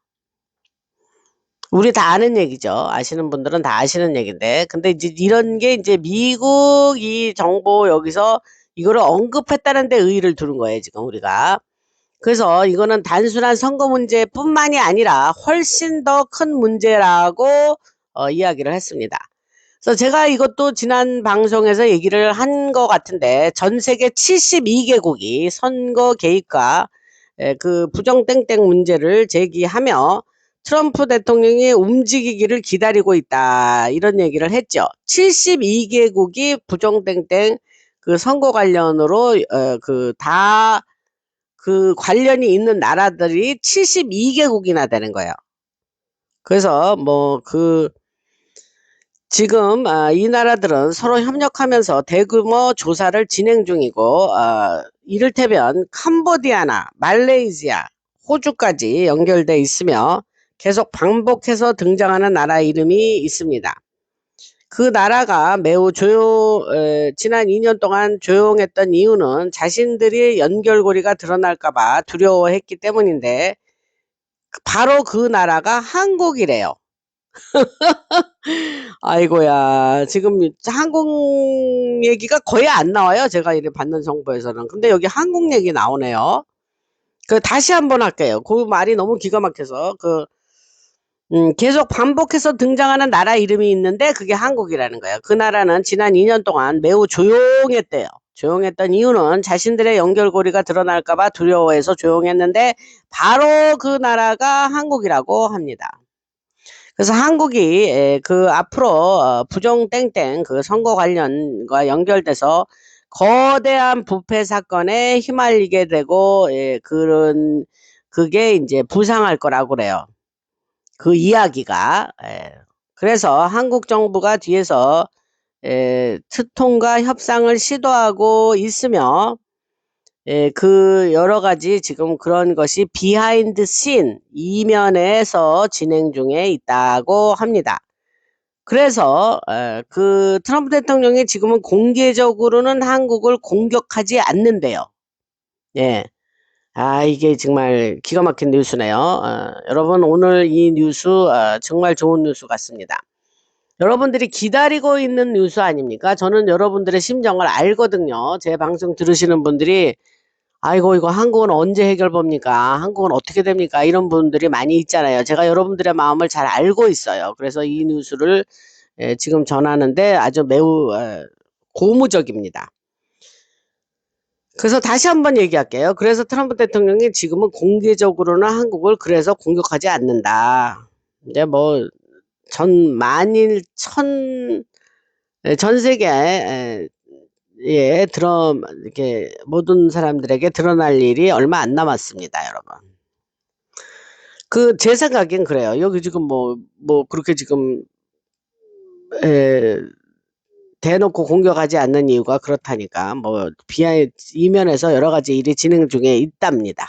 우리 다 아는 얘기죠. 아시는 분들은 다 아시는 얘기인데 근데 이제 이런 게 이제 미국 이 정보 여기서 이거를 언급했다는 데 의의를 두는 거예요, 지금 우리가. 그래서 이거는 단순한 선거 문제뿐만이 아니라 훨씬 더 큰 문제라고 이야기를 했습니다. 그래서 제가 이것도 지난 방송에서 얘기를 한 것 같은데 전 세계 72개국이 선거 개입과 그 부정땡땡 문제를 제기하며 트럼프 대통령이 움직이기를 기다리고 있다. 이런 얘기를 했죠. 72개국이 부정땡땡 그 선거 관련으로 그 관련이 있는 나라들이 72개국이나 되는 거예요. 그래서 지금 이 나라들은 서로 협력하면서 대규모 조사를 진행 중이고 이를테면 캄보디아나 말레이시아, 호주까지 연결돼 있으며 계속 반복해서 등장하는 나라 이름이 있습니다. 그 나라가 매우 지난 2년 동안 조용했던 이유는 자신들이 연결고리가 드러날까 봐 두려워했기 때문인데 바로 그 나라가 한국이래요. 아이고야. 지금 한국 얘기가 거의 안 나와요. 제가 이렇게 받는 정보에서는. 근데 여기 한국 얘기 나오네요. 다시 한번 할게요. 그 말이 너무 기가 막혀서. 계속 반복해서 등장하는 나라 이름이 있는데 그게 한국이라는 거예요. 그 나라는 지난 2년 동안 매우 조용했대요. 조용했던 이유는 자신들의 연결고리가 드러날까 봐 두려워해서 조용했는데 바로 그 나라가 한국이라고 합니다. 그래서 한국이 앞으로 부정땡땡 그 선거 관련과 연결돼서 거대한 부패 사건에 휘말리게 되고 그게 이제 부상할 거라고 그래요. 그 이야기가. 그래서 한국 정부가 뒤에서 특통과 협상을 시도하고 있으며 그 여러 가지 지금 그런 것이 비하인드 씬 이면에서 진행 중에 있다고 합니다. 그래서 그 트럼프 대통령이 지금은 공개적으로는 한국을 공격하지 않는데요. 예. 이게 정말 기가 막힌 뉴스네요. 여러분 오늘 이 뉴스 정말 좋은 뉴스 같습니다. 여러분들이 기다리고 있는 뉴스 아닙니까? 저는 여러분들의 심정을 알거든요. 제 방송 들으시는 분들이 아이고 이거 한국은 언제 해결봅니까? 한국은 어떻게 됩니까? 이런 분들이 많이 있잖아요. 제가 여러분들의 마음을 잘 알고 있어요. 그래서 이 뉴스를 지금 전하는데 아주 매우 고무적입니다. 그래서 다시 한번 얘기할게요. 그래서 트럼프 대통령이 지금은 공개적으로는 한국을 그래서 공격하지 않는다. 이제 전 세계에 이렇게 모든 사람들에게 드러날 일이 얼마 안 남았습니다, 여러분. 제 생각엔 그래요. 여기 지금 그렇게 지금 대놓고 공격하지 않는 이유가 그렇다니까. 이면에서 여러 가지 일이 진행 중에 있답니다.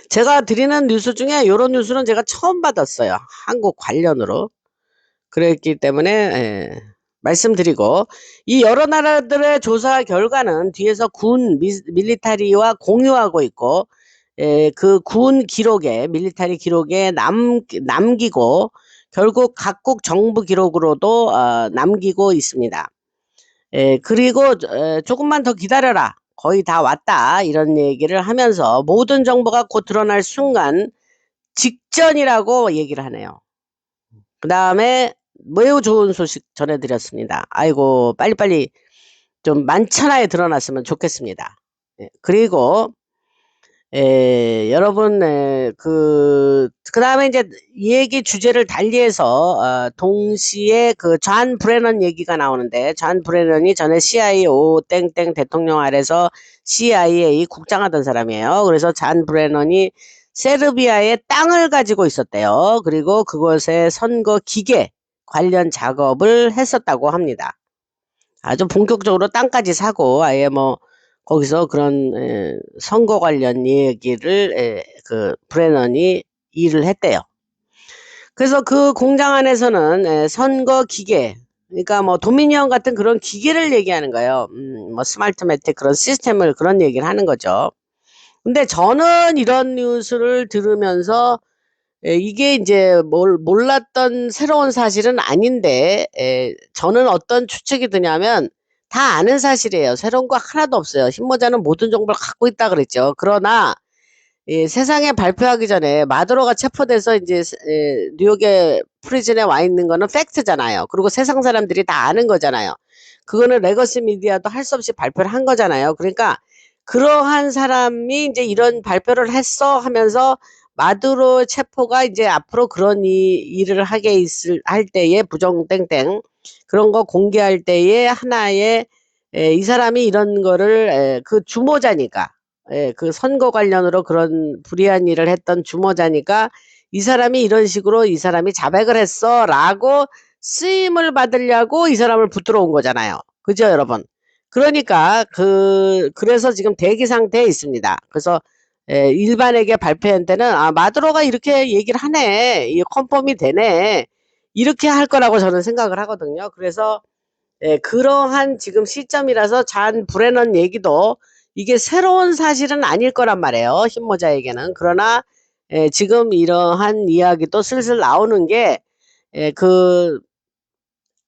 제가 드리는 뉴스 중에 이런 뉴스는 제가 처음 받았어요. 한국 관련으로. 그랬기 때문에 말씀드리고 이 여러 나라들의 조사 결과는 뒤에서 군 밀리터리와 공유하고 있고 그 군 기록에 밀리터리 기록에 남기고 결국 각국 정부 기록으로도 남기고 있습니다. 그리고 조금만 더 기다려라. 거의 다 왔다. 이런 얘기를 하면서 모든 정보가 곧 드러날 순간 직전이라고 얘기를 하네요. 그 다음에 매우 좋은 소식 전해드렸습니다. 아이고 빨리빨리 좀 만천하에 드러났으면 좋겠습니다. 그리고 여러분 그 다음에 이제 이 얘기 주제를 달리해서 동시에 존 브래넌 얘기가 나오는데 존 브래넌이 전에 CIA 땡땡 대통령 아래서 CIA 국장하던 사람이에요. 그래서 존 브래넌이 세르비아에 땅을 가지고 있었대요. 그리고 그곳에 선거 기계 관련 작업을 했었다고 합니다. 아주 본격적으로 땅까지 사고 아예 거기서 그런 선거 관련 얘기를 브래넌이 일을 했대요. 그래서 그 공장 안에서는 선거 기계, 그러니까 도미니언 같은 그런 기계를 얘기하는 거예요. 스마트 매틱 그런 시스템을 그런 얘기를 하는 거죠. 근데 저는 이런 뉴스를 들으면서 이게 이제 몰랐던 새로운 사실은 아닌데 저는 어떤 추측이 드냐면 다 아는 사실이에요. 새로운 거 하나도 없어요. 흰모자는 모든 정보를 갖고 있다 그랬죠. 그러나 세상에 발표하기 전에 마두로가 체포돼서 이제 뉴욕의 프리즌에 와 있는 거는 팩트잖아요. 그리고 세상 사람들이 다 아는 거잖아요. 그거는 레거시 미디어도 할 수 없이 발표를 한 거잖아요. 그러니까 그러한 사람이 이제 이런 발표를 했어 하면서 마두로 체포가 이제 앞으로 그런 일을 할 때에 부정땡땡 그런 거 공개할 때에 하나의 이 사람이 이런 거를 그 주모자니까 그 선거 관련으로 그런 불이한 일을 했던 주모자니까 이 사람이 이런 식으로 이 사람이 자백을 했어라고 쓰임을 받으려고 이 사람을 붙들어 온 거잖아요. 그죠, 여러분? 그러니까 그래서 지금 대기 상태에 있습니다. 그래서 일반에게 발표한 때는 아 마두로가 이렇게 얘기를 하네. 이게 컨펌이 되네. 이렇게 할 거라고 저는 생각을 하거든요. 그래서 그러한 지금 시점이라서 잔 브레넌 얘기도 이게 새로운 사실은 아닐 거란 말이에요. 흰모자에게는. 그러나 지금 이러한 이야기도 슬슬 나오는 게 그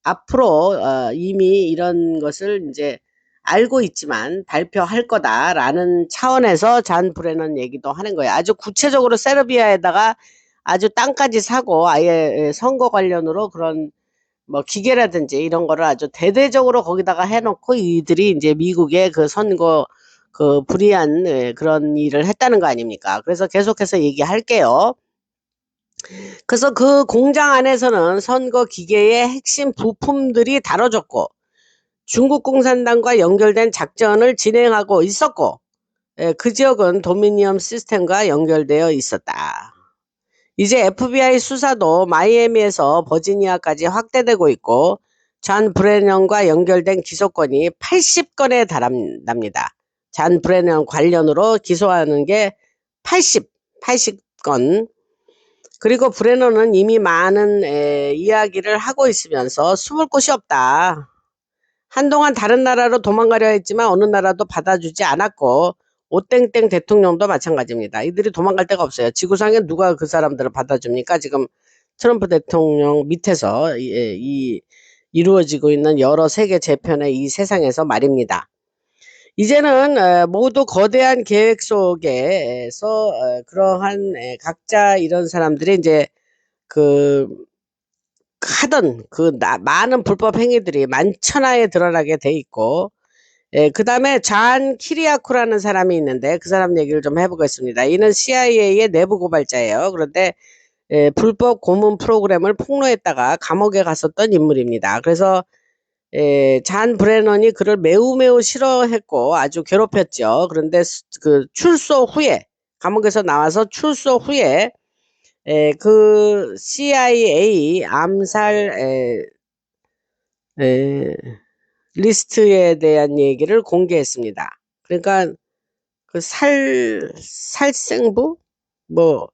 앞으로 이미 이런 것을 이제 알고 있지만 발표할 거다라는 차원에서 잔 브레넌 얘기도 하는 거예요. 아주 구체적으로 세르비아에다가 아주 땅까지 사고 아예 선거 관련으로 그런 뭐 기계라든지 이런 거를 아주 대대적으로 거기다가 해놓고 이들이 이제 미국의 그 선거 그 불이한 그런 일을 했다는 거 아닙니까? 그래서 계속해서 얘기할게요. 그래서 그 공장 안에서는 선거 기계의 핵심 부품들이 다뤄졌고 중국 공산당과 연결된 작전을 진행하고 있었고 그 지역은 도미니엄 시스템과 연결되어 있었다. 이제 FBI 수사도 마이애미에서 버지니아까지 확대되고 있고 잔 브레넌과 연결된 기소건이 80건에 달합니다. 잔 브레넌 관련으로 기소하는 게 80건. 그리고 브레넌은 이미 많은 이야기를 하고 있으면서 숨을 곳이 없다. 한동안 다른 나라로 도망가려 했지만 어느 나라도 받아주지 않았고 오땡땡 대통령도 마찬가지입니다. 이들이 도망갈 데가 없어요. 지구상에 누가 그 사람들을 받아줍니까? 지금 트럼프 대통령 밑에서 이루어지고 있는 여러 세계 재편의 이 세상에서 말입니다. 이제는 모두 거대한 계획 속에서 그러한 각자 이런 사람들이 이제 그 하던 많은 불법 행위들이 만천하에 드러나게 돼 있고 그다음에 잔 키리아쿠라는 사람이 있는데 그 사람 얘기를 좀 해보겠습니다. 이는 CIA의 내부 고발자예요. 그런데 불법 고문 프로그램을 폭로했다가 감옥에 갔었던 인물입니다. 그래서 잔 브레넌이 그를 매우 싫어했고 아주 괴롭혔죠. 그런데 그 출소 후에 감옥에서 나와서 출소 후에 그 CIA 암살 리스트에 대한 얘기를 공개했습니다. 그러니까 그 살생부 뭐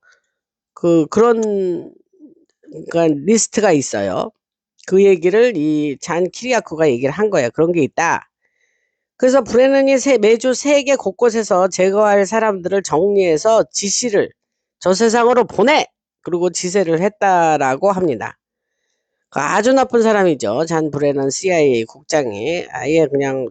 그런 그러니까 리스트가 있어요. 그 얘기를 이 잔 키리아쿠가 얘기를 한 거예요. 그런 게 있다. 그래서 브레넌이 매주 세계 곳곳에서 제거할 사람들을 정리해서 지시를 저 세상으로 보내! 그리고 지시를 했다라고 합니다. 그 아주 나쁜 사람이죠. 잔 브레넌 CIA 국장이 아예 그냥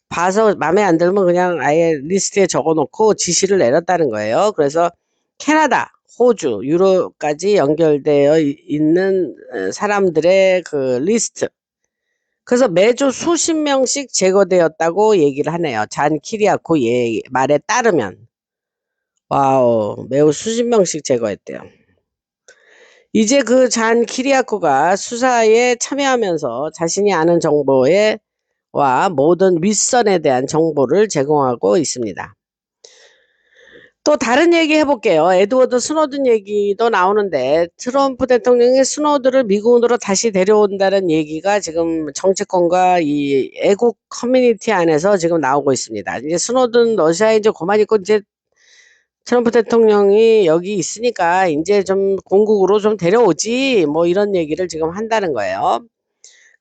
봐서 마음에 안 들면 그냥 아예 리스트에 적어놓고 지시를 내렸다는 거예요. 그래서 캐나다, 호주, 유럽까지 연결되어 있는 사람들의 그 리스트. 그래서 매주 수십 명씩 제거되었다고 얘기를 하네요. 잔 키리아코 말에 따르면. 와우, 매우 수십 명씩 제거했대요. 이제 그 잔 키리아코가 수사에 참여하면서 자신이 아는 정보와 모든 윗선에 대한 정보를 제공하고 있습니다. 또 다른 얘기 해볼게요. 에드워드 스노든 얘기도 나오는데 트럼프 대통령이 스노든을 미국으로 다시 데려온다는 얘기가 지금 정치권과 이 애국 커뮤니티 안에서 지금 나오고 있습니다. 이제 스노든 러시아에 이제 그만 있고 이제 트럼프 대통령이 여기 있으니까 이제 좀 공국으로 좀 데려오지 뭐 이런 얘기를 지금 한다는 거예요.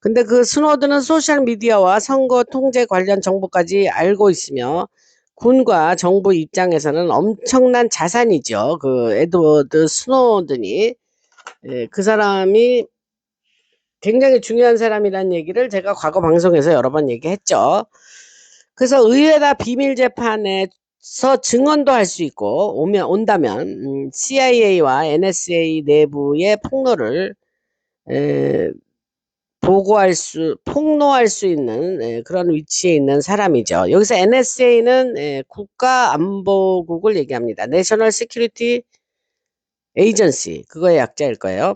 근데 그 스노든은 소셜미디어와 선거 통제 관련 정보까지 알고 있으며 군과 정부 입장에서는 엄청난 자산이죠. 그 에드워드 스노든이 그 사람이 굉장히 중요한 사람이라는 얘기를 제가 과거 방송에서 여러 번 얘기했죠. 그래서 의회나 비밀 재판에서 증언도 할 수 있고 온다면 CIA와 NSA 내부의 폭로를 폭로할 수 있는 그런 위치에 있는 사람이죠. 여기서 NSA는 국가안보국을 얘기합니다. 내셔널 시큐리티 에이전시, 그거의 약자일 거예요.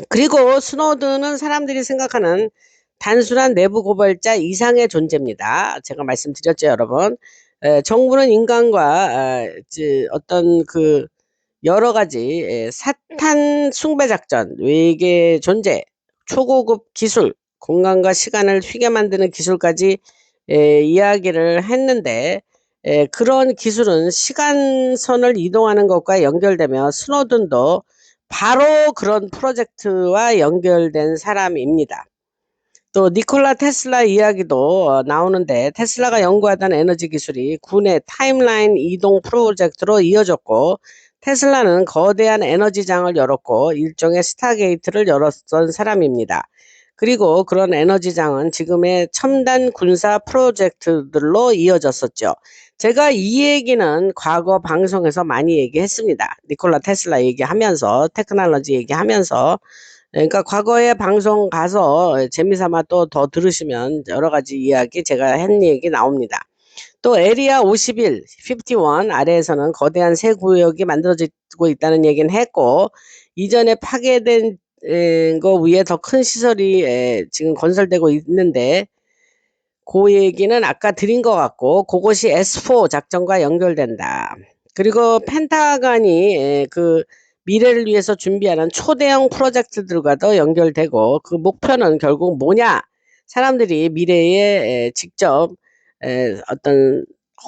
그리고 스노든은 사람들이 생각하는 단순한 내부 고발자 이상의 존재입니다. 제가 말씀드렸죠, 여러분. 정부는 인간과 어떤 그 여러 가지 사탄 숭배 작전, 외계 존재, 초고급 기술, 공간과 시간을 휘게 만드는 기술까지 이야기를 했는데, 그런 기술은 시간선을 이동하는 것과 연결되며 스노든도 바로 그런 프로젝트와 연결된 사람입니다. 또 니콜라 테슬라 이야기도 나오는데, 테슬라가 연구하던 에너지 기술이 군의 타임라인 이동 프로젝트로 이어졌고, 테슬라는 거대한 에너지장을 열었고 일종의 스타게이트를 열었던 사람입니다. 그리고 그런 에너지장은 지금의 첨단 군사 프로젝트들로 이어졌었죠. 제가 이 얘기는 과거 방송에서 많이 얘기했습니다. 니콜라 테슬라 얘기하면서, 테크놀로지 얘기하면서. 그러니까 과거에 방송 가서 재미삼아 또 더 들으시면 여러 가지 이야기, 제가 한 얘기 나옵니다. 또 에리아 51, 51 아래에서는 거대한 새 구역이 만들어지고 있다는 얘기는 했고, 이전에 파괴된 거 위에 더 큰 시설이 지금 건설되고 있는데, 그 얘기는 아까 드린 것 같고, 그것이 S4 작전과 연결된다. 그리고 펜타곤이 그 미래를 위해서 준비하는 초대형 프로젝트들과도 연결되고, 그 목표는 결국 뭐냐? 사람들이 미래에 직접 어떤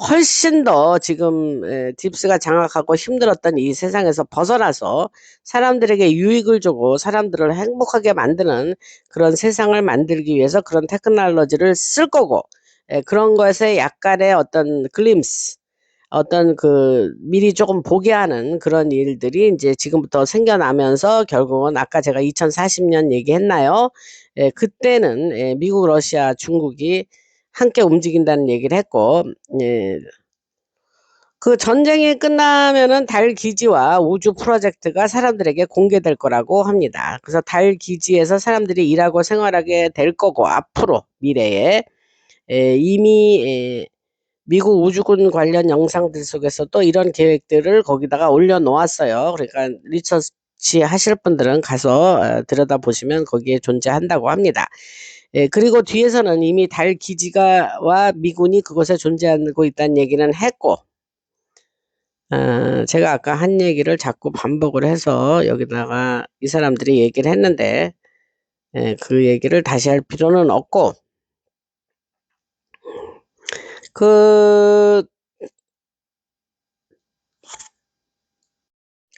훨씬 더 지금 딥스가 장악하고 힘들었던 이 세상에서 벗어나서 사람들에게 유익을 주고 사람들을 행복하게 만드는 그런 세상을 만들기 위해서 그런 테크놀로지를 쓸 거고, 그런 것에 약간의 어떤 글림스, 어떤 그 미리 조금 보게 하는 그런 일들이 이제 지금부터 생겨나면서 결국은 아까 제가 2040년 얘기했나요? 그때는 미국, 러시아, 중국이 함께 움직인다는 얘기를 했고, 그 전쟁이 끝나면은 달 기지와 우주 프로젝트가 사람들에게 공개될 거라고 합니다. 그래서 달 기지에서 사람들이 일하고 생활하게 될 거고, 앞으로 미래에 이미 미국 우주군 관련 영상들 속에서도 이런 계획들을 거기다가 올려놓았어요. 그러니까 리서치 하실 분들은 가서 들여다보시면 거기에 존재한다고 합니다. 그리고 뒤에서는 이미 달 기지가와 미군이 그곳에 존재하고 있다는 얘기는 했고, 제가 아까 한 얘기를 자꾸 반복을 해서 여기다가 이 사람들이 얘기를 했는데, 그 얘기를 다시 할 필요는 없고, 그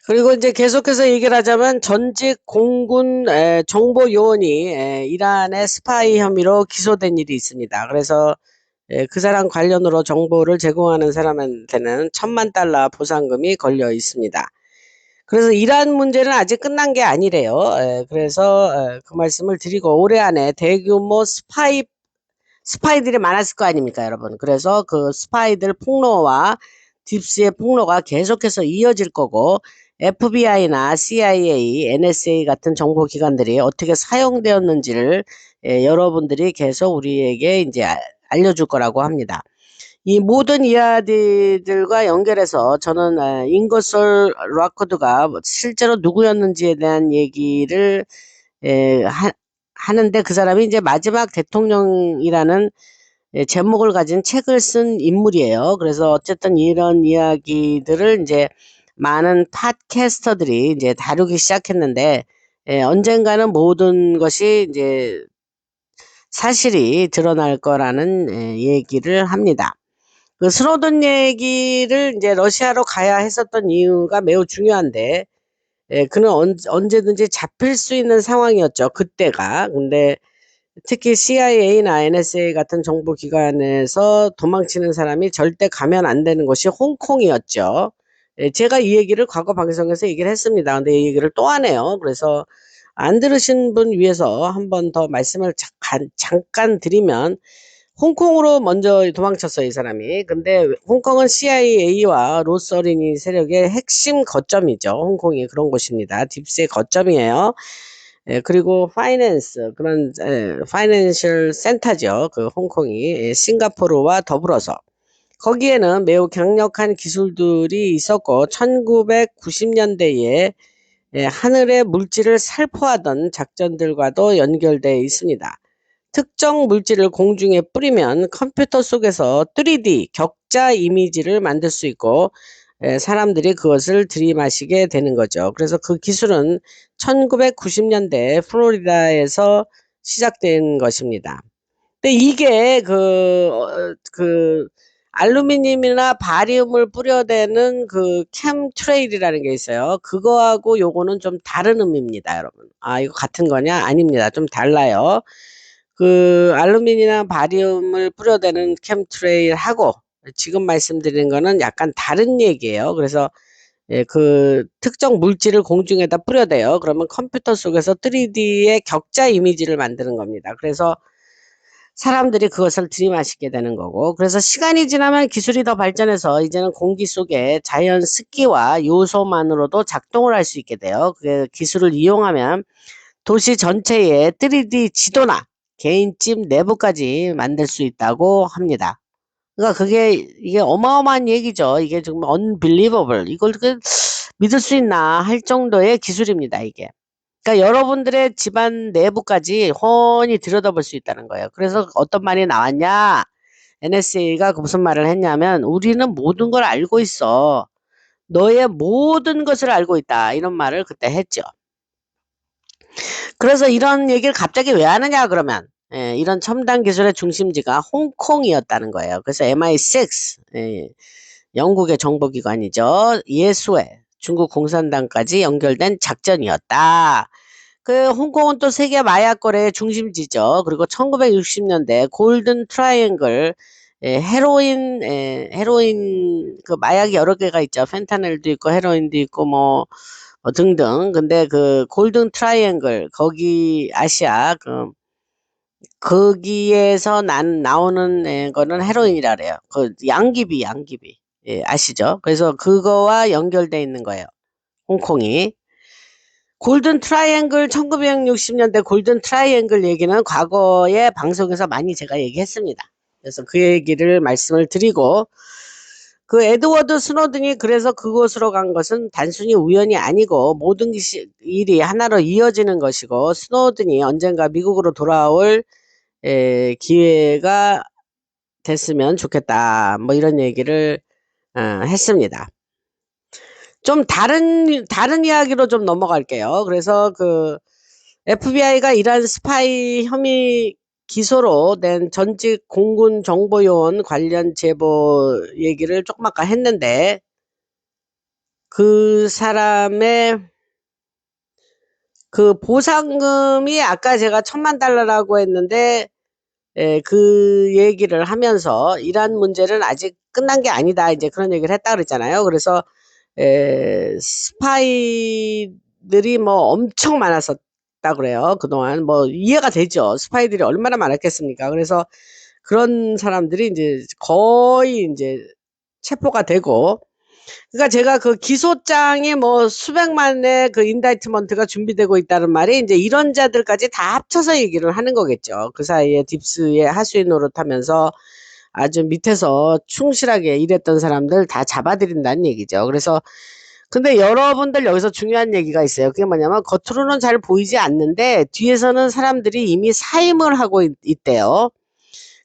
그리고 이제 계속해서 얘기를 하자면 전직 공군 정보 요원이 이란의 스파이 혐의로 기소된 일이 있습니다. 그래서 그 사람 관련으로 정보를 제공하는 사람한테는 $10,000,000 보상금이 걸려 있습니다. 그래서 이란 문제는 아직 끝난 게 아니래요. 그래서 그 말씀을 드리고, 올해 안에 대규모 스파이들이 많았을 거 아닙니까, 여러분. 그래서 그 스파이들 폭로와 딥스의 폭로가 계속해서 이어질 거고, FBI나 CIA, NSA 같은 정보기관들이 어떻게 사용되었는지를 여러분들이 계속 우리에게 이제 알려줄 거라고 합니다. 이 모든 이야기들과 연결해서 저는 잉거솔 락워드가 실제로 누구였는지에 대한 얘기를 하는데, 그 사람이 이제 마지막 대통령이라는 제목을 가진 책을 쓴 인물이에요. 그래서 어쨌든 이런 이야기들을 이제 많은 팟캐스터들이 이제 다루기 시작했는데, 언젠가는 모든 것이 이제 사실이 드러날 거라는 얘기를 합니다. 그 스노든 얘기를 이제 러시아로 가야 했었던 이유가 매우 중요한데, 그는 언제든지 잡힐 수 있는 상황이었죠, 그때가. 근데 특히 CIA나 NSA 같은 정보기관에서 도망치는 사람이 절대 가면 안 되는 곳이 홍콩이었죠. 제가 이 얘기를 과거 방송에서 얘기를 했습니다. 근데 이 얘기를 또 하네요. 그래서 안 들으신 분 위해서 한 번 더 말씀을 잠깐 드리면, 홍콩으로 먼저 도망쳤어요, 이 사람이. 근데 홍콩은 CIA와 로스어린이 세력의 핵심 거점이죠. 홍콩이 그런 곳입니다. 딥스의 거점이에요. 그리고 파이낸스 그런 파이낸셜 센터죠. 그 홍콩이 싱가포르와 더불어서 거기에는 매우 강력한 기술들이 있었고 1990년대에 하늘의 물질을 살포하던 작전들과도 연결되어 있습니다. 특정 물질을 공중에 뿌리면 컴퓨터 속에서 3D 격자 이미지를 만들 수 있고 사람들이 그것을 들이마시게 되는 거죠. 그래서 그 기술은 1990년대 플로리다에서 시작된 것입니다. 근데 이게 그 알루미늄이나 바리움을 뿌려대는 그 캠트레일이라는 게 있어요. 그거하고 요거는 좀 다른 의미입니다, 여러분. 아, 이거 같은 거냐? 아닙니다. 좀 달라요. 그 알루미늄이나 바리움을 뿌려대는 캠트레일하고 지금 말씀드린 거는 약간 다른 얘기예요. 그래서 그 특정 물질을 공중에다 뿌려대요. 그러면 컴퓨터 속에서 3D의 격자 이미지를 만드는 겁니다. 그래서 사람들이 그것을 들이마시게 되는 거고, 그래서 시간이 지나면 기술이 더 발전해서 이제는 공기 속에 자연 습기와 요소만으로도 작동을 할 수 있게 돼요. 그 기술을 이용하면 도시 전체의 3D 지도나 개인집 내부까지 만들 수 있다고 합니다. 그러니까 이게 어마어마한 얘기죠. 이게 정말 unbelievable. 이걸 믿을 수 있나 할 정도의 기술입니다, 이게. 그러니까 여러분들의 집안 내부까지 훤히 들여다볼 수 있다는 거예요. 그래서 어떤 말이 나왔냐? NSA가 무슨 말을 했냐면 우리는 모든 걸 알고 있어. 너의 모든 것을 알고 있다. 이런 말을 그때 했죠. 그래서 이런 얘기를 갑자기 왜 하느냐 그러면 이런 첨단 기술의 중심지가 홍콩이었다는 거예요. 그래서 MI6 영국의 정보기관이죠. 예수회 중국 공산당까지 연결된 작전이었다. 그 홍콩은 또 세계 마약 거래의 중심지죠. 그리고 1960년대 골든 트라이앵글 헤로인 그 마약이 여러 개가 있죠. 펜타닐도 있고 헤로인도 있고 뭐 등등. 근데 그 골든 트라이앵글 거기 아시아 거기에서 나오는 거는 헤로인이라 그래요. 그 양귀비 아시죠? 그래서 그거와 연결돼 있는 거예요. 홍콩이. 골든 트라이앵글 1960년대 골든 트라이앵글 얘기는 과거에 방송에서 많이 제가 얘기했습니다. 그래서 그 얘기를 말씀을 드리고 그 에드워드 스노든이 그래서 그곳으로 간 것은 단순히 우연이 아니고 모든 일이 하나로 이어지는 것이고 스노든이 언젠가 미국으로 돌아올 기회가 됐으면 좋겠다. 뭐 이런 얘기를 했습니다. 좀 다른 이야기로 좀 넘어갈게요. 그래서 그 FBI가 이란 스파이 혐의 기소로 낸 전직 공군 정보요원 관련 제보 얘기를 조금 아까 했는데 그 사람의 그 보상금이 아까 제가 1,000만 달러라고 했는데 그 얘기를 하면서 이란 문제는 아직 끝난 게 아니다. 이제 그런 얘기를 했다 그랬잖아요. 그래서 스파이들이 뭐 엄청 많았었다 그래요. 그동안 뭐 이해가 되죠. 스파이들이 얼마나 많았겠습니까? 그래서 그런 사람들이 이제 거의 이제 체포가 되고, 그러니까 제가 그 기소장에 뭐 수백만의 그 인다이트먼트가 준비되고 있다는 말이 이제 이런 자들까지 다 합쳐서 얘기를 하는 거겠죠. 그 사이에 딥스의 하수인 노릇하면서 아주 밑에서 충실하게 일했던 사람들 다 잡아들인다는 얘기죠. 그래서 근데 여러분들 여기서 중요한 얘기가 있어요. 그게 뭐냐면 겉으로는 잘 보이지 않는데 뒤에서는 사람들이 이미 사임을 하고 있대요.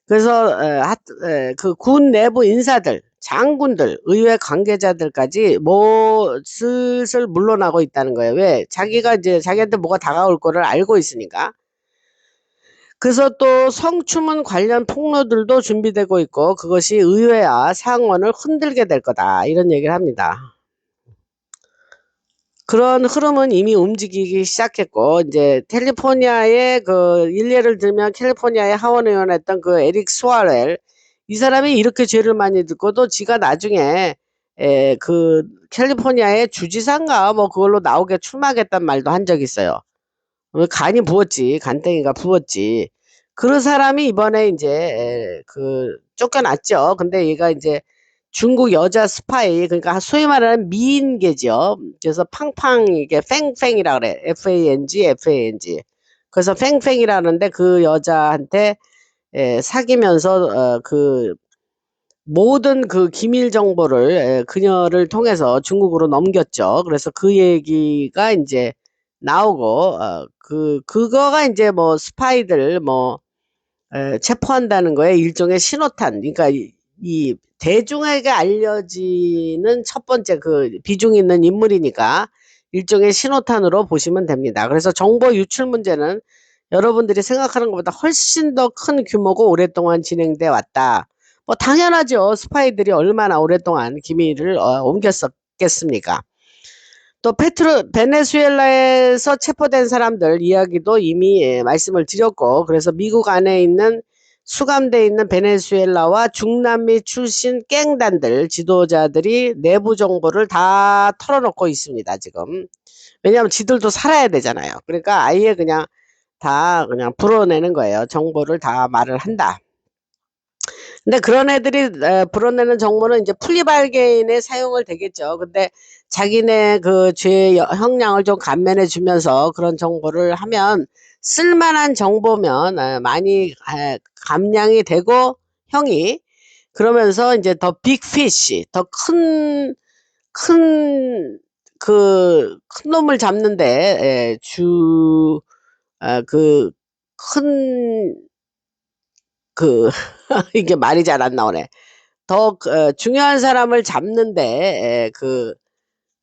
그래서 그 군 내부 인사들, 장군들, 의회 관계자들까지 뭐 슬슬 물러나고 있다는 거예요. 왜? 자기가 이제 자기한테 뭐가 다가올 거를 알고 있으니까. 그래서 또 성추문 관련 폭로들도 준비되고 있고 그것이 의회와 상원을 흔들게 될 거다. 이런 얘기를 합니다. 그런 흐름은 이미 움직이기 시작했고 이제 캘리포니아의 그 일례를 들면 캘리포니아의 하원 의원했던 그 에릭 스와렐 이 사람이 이렇게 죄를 많이 듣고도 지가 나중에 그 캘리포니아의 주지사인가 뭐 그걸로 나오게 출마하겠다는 말도 한 적이 있어요. 간이 부었지. 간땡이가 부었지. 그 사람이 이번에 이제 그 쫓겨났죠. 근데 얘가 이제 중국 여자 스파이, 그러니까 소위 말하는 미인계죠. 그래서 팡팡, 이게 팽팽이라 그래. FANG. 그래서 팽팽이라는데 그 여자한테 사귀면서 그 모든 그 기밀 정보를 그녀를 통해서 중국으로 넘겼죠. 그래서 그 얘기가 이제 나오고 그거가 이제 뭐 스파이들 뭐 체포한다는 거에 일종의 신호탄. 그러니까 이 대중에게 알려지는 첫 번째 그 비중 있는 인물이니까 일종의 신호탄으로 보시면 됩니다. 그래서 정보 유출 문제는 여러분들이 생각하는 것보다 훨씬 더 큰 규모고 오랫동안 진행돼 왔다. 뭐 당연하죠. 스파이들이 얼마나 오랫동안 기밀을 옮겼었겠습니까? 또 베네수엘라에서 체포된 사람들 이야기도 이미 말씀을 드렸고, 그래서 미국 안에 있는 수감돼 있는 베네수엘라와 중남미 출신 갱단들 지도자들이 내부 정보를 다 털어놓고 있습니다, 지금. 왜냐하면 지들도 살아야 되잖아요. 그러니까 아예 그냥 다 그냥 불어내는 거예요. 정보를 다 말을 한다. 근데 그런 애들이 불어내는 정보는 이제 플리발개인에 사용을 되겠죠. 근데 자기네 그 죄 형량을 좀 감면해 주면서 그런 정보를 하면 쓸만한 정보면 많이 감량이 되고 형이 그러면서 이제 더 빅피쉬, 더 큰 큰 놈을 잡는데 큰 이게 말이 잘 안 나오네. 더 중요한 사람을 잡는데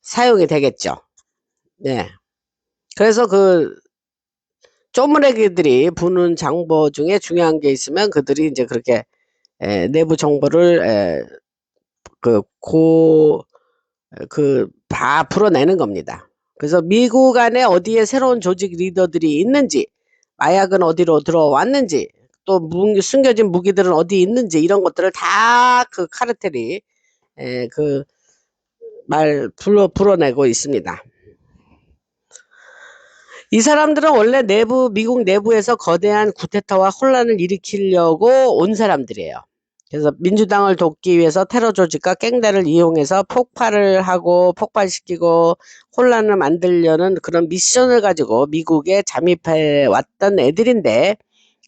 사용이 되겠죠. 네. 그래서 쪼무레기들이 부는 정보 중에 중요한 게 있으면 그들이 이제 그렇게 내부 정보를 다 풀어내는 겁니다. 그래서 미국 안에 어디에 새로운 조직 리더들이 있는지, 마약은 어디로 들어왔는지, 또 숨겨진 무기들은 어디 있는지 이런 것들을 다 그 카르텔이 불어내고 있습니다. 이 사람들은 원래 미국 내부에서 거대한 쿠데타와 혼란을 일으키려고 온 사람들이에요. 그래서 민주당을 돕기 위해서 테러 조직과 갱단을 이용해서 폭발을 하고 폭발시키고 혼란을 만들려는 그런 미션을 가지고 미국에 잠입해 왔던 애들인데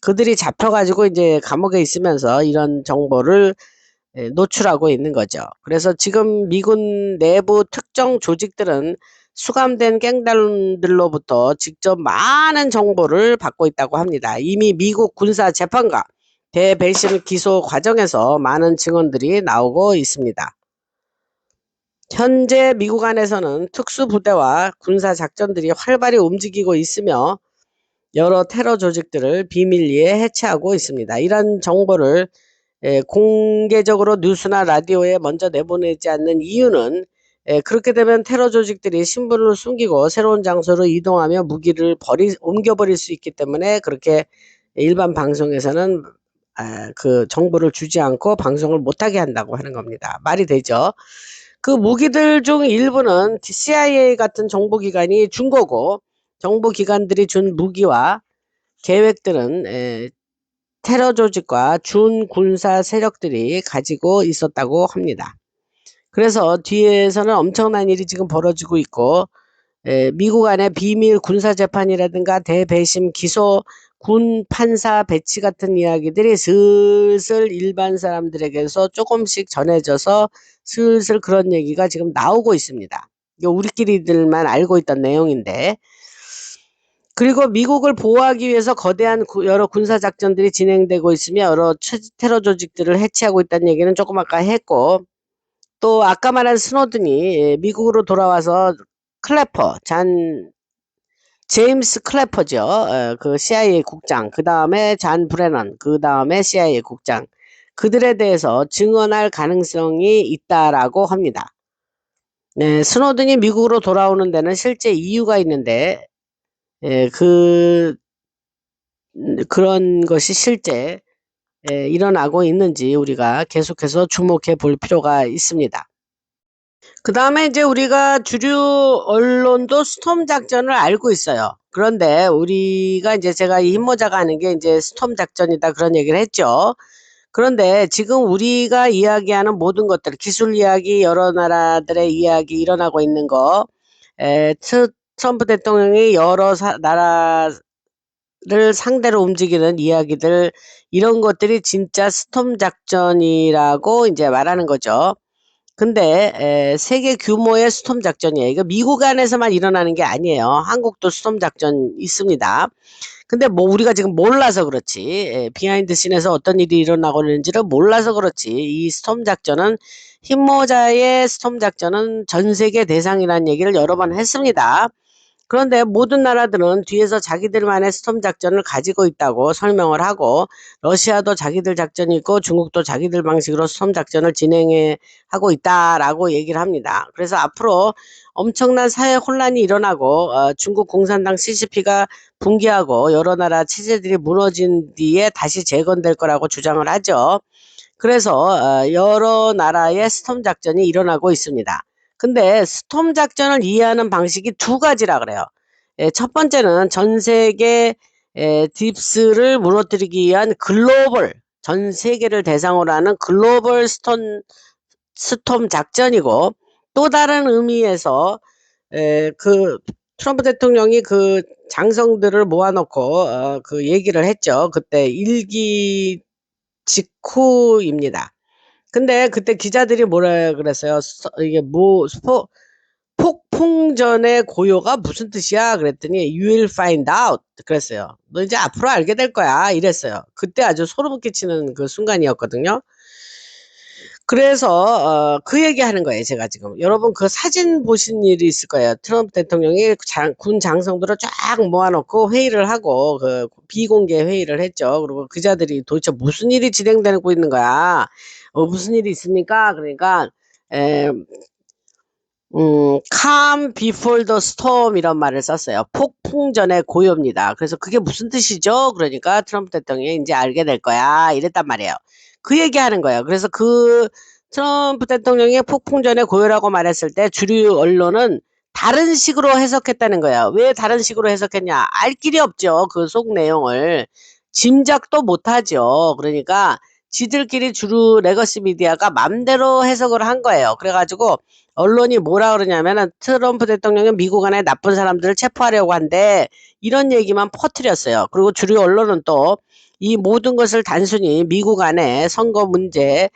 그들이 잡혀가지고 이제 감옥에 있으면서 이런 정보를 노출하고 있는 거죠. 그래서 지금 미군 내부 특정 조직들은 수감된 갱단들로부터 직접 많은 정보를 받고 있다고 합니다. 이미 미국 군사 재판과 대배심 기소 과정에서 많은 증언들이 나오고 있습니다. 현재 미국 안에서는 특수부대와 군사작전들이 활발히 움직이고 있으며 여러 테러 조직들을 비밀리에 해체하고 있습니다. 이런 정보를 공개적으로 뉴스나 라디오에 먼저 내보내지 않는 이유는 그렇게 되면 테러 조직들이 신분을 숨기고 새로운 장소로 이동하며 무기를 옮겨버릴 수 있기 때문에 그렇게 일반 방송에서는 그 정보를 주지 않고 방송을 못하게 한다고 하는 겁니다. 말이 되죠? 그 무기들 중 일부는 CIA 같은 정보기관이 준 거고 정보기관들이 준 무기와 계획들은 테러 조직과 준군사 세력들이 가지고 있었다고 합니다. 그래서 뒤에서는 엄청난 일이 지금 벌어지고 있고 미국 안에 비밀 군사재판이라든가 대배심 기소 군 판사 배치 같은 이야기들이 슬슬 일반 사람들에게서 조금씩 전해져서 슬슬 그런 얘기가 지금 나오고 있습니다. 이거 우리끼리들만 알고 있던 내용인데 그리고 미국을 보호하기 위해서 거대한 여러 군사작전들이 진행되고 있으며 여러 테러 조직들을 해체하고 있다는 얘기는 조금 아까 했고 또 아까 말한 스노든이 미국으로 돌아와서 제임스 클래퍼죠. 그 CIA 국장, 그 다음에 잔 브레넌, 그 다음에 CIA 국장 그들에 대해서 증언할 가능성이 있다라고 합니다. 네, 스노든이 미국으로 돌아오는 데는 실제 이유가 있는데 그런 것이 실제 일어나고 있는지 우리가 계속해서 주목해 볼 필요가 있습니다. 그 다음에 이제 우리가 주류 언론도 스톰 작전을 알고 있어요. 그런데 우리가 이제 제가 이 흰모자가 하는 게 이제 스톰 작전이다 그런 얘기를 했죠. 그런데 지금 우리가 이야기하는 모든 것들, 기술 이야기, 여러 나라들의 이야기 일어나고 있는 거, 트럼프 대통령이 여러 나라를 상대로 움직이는 이야기들, 이런 것들이 진짜 스톰 작전이라고 이제 말하는 거죠. 근데 세계 규모의 스톰 작전이에요. 이거 미국 안에서만 일어나는 게 아니에요. 한국도 스톰 작전 있습니다. 근데 뭐 우리가 지금 몰라서 그렇지, 비하인드 씬에서 어떤 일이 일어나고 있는지를 몰라서 그렇지, 이 스톰 작전은, 흰모자의 스톰 작전은 전 세계 대상이라는 얘기를 여러 번 했습니다. 그런데 모든 나라들은 뒤에서 자기들만의 스톰 작전을 가지고 있다고 설명을 하고, 러시아도 자기들 작전이 있고 중국도 자기들 방식으로 스톰 작전을 진행해 하고 있다라고 얘기를 합니다. 그래서 앞으로 엄청난 사회 혼란이 일어나고, 중국 공산당 CCP가 붕괴하고 여러 나라 체제들이 무너진 뒤에 다시 재건될 거라고 주장을 하죠. 그래서 여러 나라의 스톰 작전이 일어나고 있습니다. 근데 스톰 작전을 이해하는 방식이 두 가지라 그래요. 첫 번째는 전 세계 딥스를 무너뜨리기 위한 글로벌, 전 세계를 대상으로 하는 글로벌 스톰 작전이고, 또 다른 의미에서 그 트럼프 대통령이 그 장성들을 모아놓고 그 얘기를 했죠. 그때 일기 직후입니다. 근데 그때 기자들이 뭐라 그랬어요? 이게 뭐 폭풍전의 고요가 무슨 뜻이야? 그랬더니 You will find out 그랬어요. 너 이제 앞으로 알게 될 거야 이랬어요. 그때 아주 소름 끼치는 그 순간이었거든요. 그래서 그 얘기하는 거예요. 제가 지금 여러분 그 사진 보신 일이 있을 거예요. 트럼프 대통령이 군 장성들을 쫙 모아놓고 회의를 하고 그 비공개 회의를 했죠. 그리고 기자들이 도대체 무슨 일이 진행되고 있는 거야? 무슨 일이 있습니까? 그러니까 에, calm before the storm 이런 말을 썼어요. 폭풍 전의 고요입니다. 그래서 그게 무슨 뜻이죠? 그러니까 트럼프 대통령이 이제 알게 될 거야. 이랬단 말이에요. 그 얘기하는 거예요. 그래서 그 트럼프 대통령이 폭풍 전의 고요라고 말했을 때 주류 언론은 다른 식으로 해석했다는 거예요. 왜 다른 식으로 해석했냐? 알 길이 없죠. 그 속 내용을. 짐작도 못하죠. 그러니까 지들끼리 주류 레거시 미디어가 맘대로 해석을 한 거예요. 그래가지고 언론이 뭐라 그러냐면은 트럼프 대통령이 미국 안에 나쁜 사람들을 체포하려고 한대, 이런 얘기만 퍼뜨렸어요. 그리고 주류 언론은 또 이 모든 것을 단순히 미국 안에 선거 문제,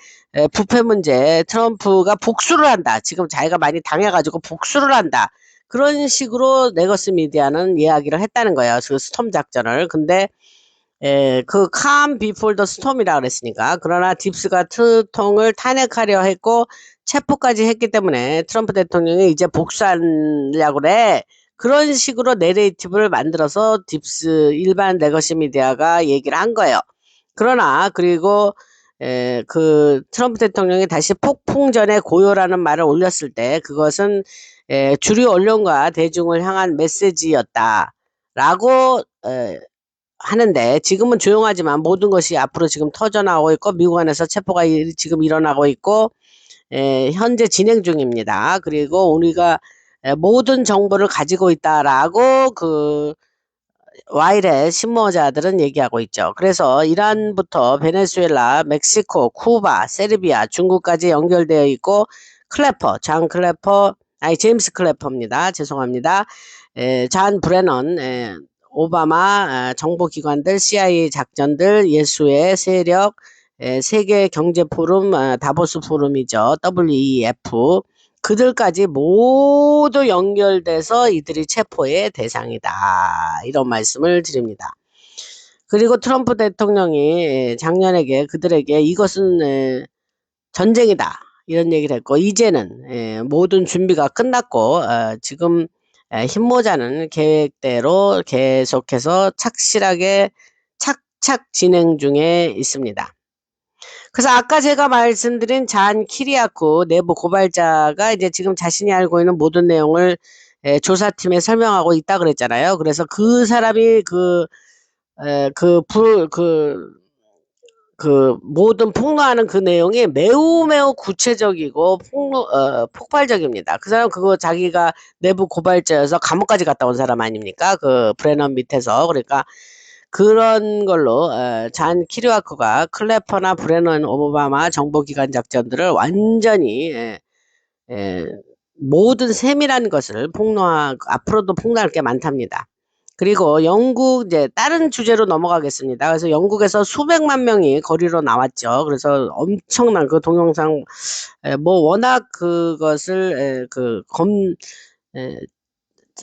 부패 문제, 트럼프가 복수를 한다. 지금 자기가 많이 당해가지고 복수를 한다. 그런 식으로 네거스 미디어는 이야기를 했다는 거예요. 그 스톰 작전을. 근데 그 calm before the storm이라 그랬으니까. 그러나 딥스가 트통을 탄핵하려 했고 체포까지 했기 때문에 트럼프 대통령이 이제 복수하려고 그래. 그런 식으로 내레이티브를 만들어서 딥스 일반 레거시 미디어가 얘기를 한 거예요. 그러나 그리고 그 트럼프 대통령이 다시 폭풍전의 고요라는 말을 올렸을 때 그것은 주류 언론과 대중을 향한 메시지였다라고 하는데, 지금은 조용하지만 모든 것이 앞으로 지금 터져나오고 있고 미국 안에서 체포가 지금 일어나고 있고 현재 진행 중입니다. 그리고 우리가 모든 정보를 가지고 있다라고 그 와일의 신모자들은 얘기하고 있죠. 그래서 이란부터 베네수엘라, 멕시코, 쿠바, 세르비아, 중국까지 연결되어 있고, 제임스 클래퍼입니다. 죄송합니다. 잔 브레넌, 오바마 정보기관들, CIA 작전들, 예수의 세력, 세계 경제 포럼, 다보스 포럼이죠. WEF. 그들까지 모두 연결돼서 이들이 체포의 대상이다. 이런 말씀을 드립니다. 그리고 트럼프 대통령이 작년에 그들에게 이것은 전쟁이다. 이런 얘기를 했고, 이제는 모든 준비가 끝났고, 지금 흰모자는 계획대로 계속해서 착실하게 착착 진행 중에 있습니다. 그래서 아까 제가 말씀드린 잔 키리아코 내부 고발자가 이제 지금 자신이 알고 있는 모든 내용을 조사팀에 설명하고 있다 그랬잖아요. 그래서 그 사람이 그 모든 폭로하는 그 내용이 매우 매우 구체적이고 폭발적입니다. 그 사람 그거 자기가 내부 고발자여서 감옥까지 갔다 온 사람 아닙니까? 그 브레넌 밑에서. 그러니까 그런 걸로 잔 키리와크가 클래퍼나 브레넌 오바마 정보기관 작전들을 완전히 모든 세밀한 것을 앞으로도 폭로할 게 많답니다. 그리고 영국 이제 다른 주제로 넘어가겠습니다. 그래서 영국에서 수백만 명이 거리로 나왔죠. 그래서 엄청난 그 동영상 뭐 워낙 그것을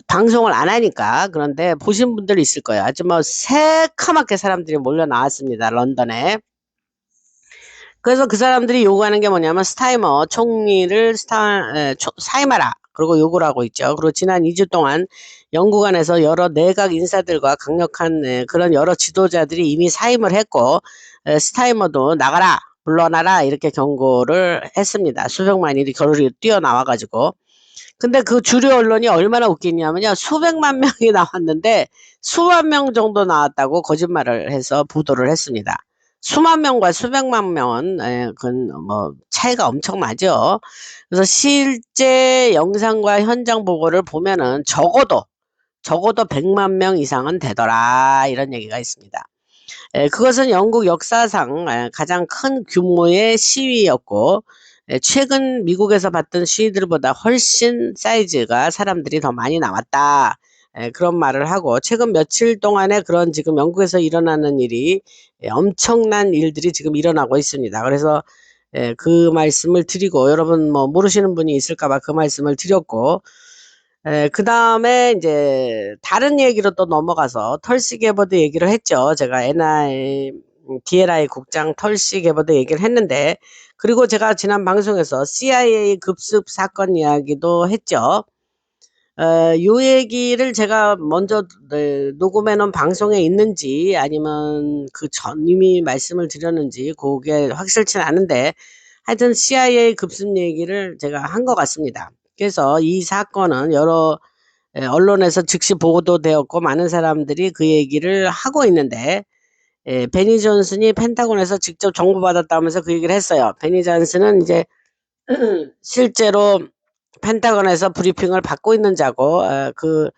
방송을 안 하니까. 그런데 보신 분들 있을 거예요. 아주 뭐 새카맣게 사람들이 몰려 나왔습니다. 런던에. 그래서 그 사람들이 요구하는 게 뭐냐면 스타이머 총리를 사임하라. 그리고 요구를 하고 있죠. 그리고 지난 2주 동안 영국 안에서 여러 내각 인사들과 강력한 그런 여러 지도자들이 이미 사임을 했고 스타이머도 나가라, 물러나라 이렇게 경고를 했습니다. 수백만이 거리로 뛰어나와가지고. 근데 그 주류 언론이 얼마나 웃기냐면요. 수백만 명이 나왔는데 수만 명 정도 나왔다고 거짓말을 해서 보도를 했습니다. 수만 명과 수백만 명은 그건 뭐 차이가 엄청 나죠. 그래서 실제 영상과 현장 보고를 보면은 적어도 100만 명 이상은 되더라 이런 얘기가 있습니다. 그것은 영국 역사상 가장 큰 규모의 시위였고 최근 미국에서 봤던 시위들보다 훨씬 사이즈가 사람들이 더 많이 나왔다. 그런 말을 하고 최근 며칠 동안에 그런 지금 영국에서 일어나는 일이 엄청난 일들이 지금 일어나고 있습니다. 그래서 그 말씀을 드리고 여러분 뭐 모르시는 분이 있을까봐 그 말씀을 드렸고 그 다음에 이제 다른 얘기로 또 넘어가서 털시 게버드 얘기를 했죠. 제가 DNI 국장 털시 게버드 얘기를 했는데 그리고 제가 지난 방송에서 CIA 급습 사건 이야기도 했죠. 요 얘기를 제가 먼저 녹음해 놓은 방송에 있는지 아니면 그 전 이미 말씀을 드렸는지 그게 확실치는 않은데 하여튼 CIA 급습 얘기를 제가 한 것 같습니다. 그래서 이 사건은 여러 언론에서 즉시 보도되었고 많은 사람들이 그 얘기를 하고 있는데 베니 존슨이 펜타곤에서 직접 정보받았다면서 그 얘기를 했어요. 베니 존슨은 이제 실제로 펜타곤에서 브리핑을 받고 있는 자고 그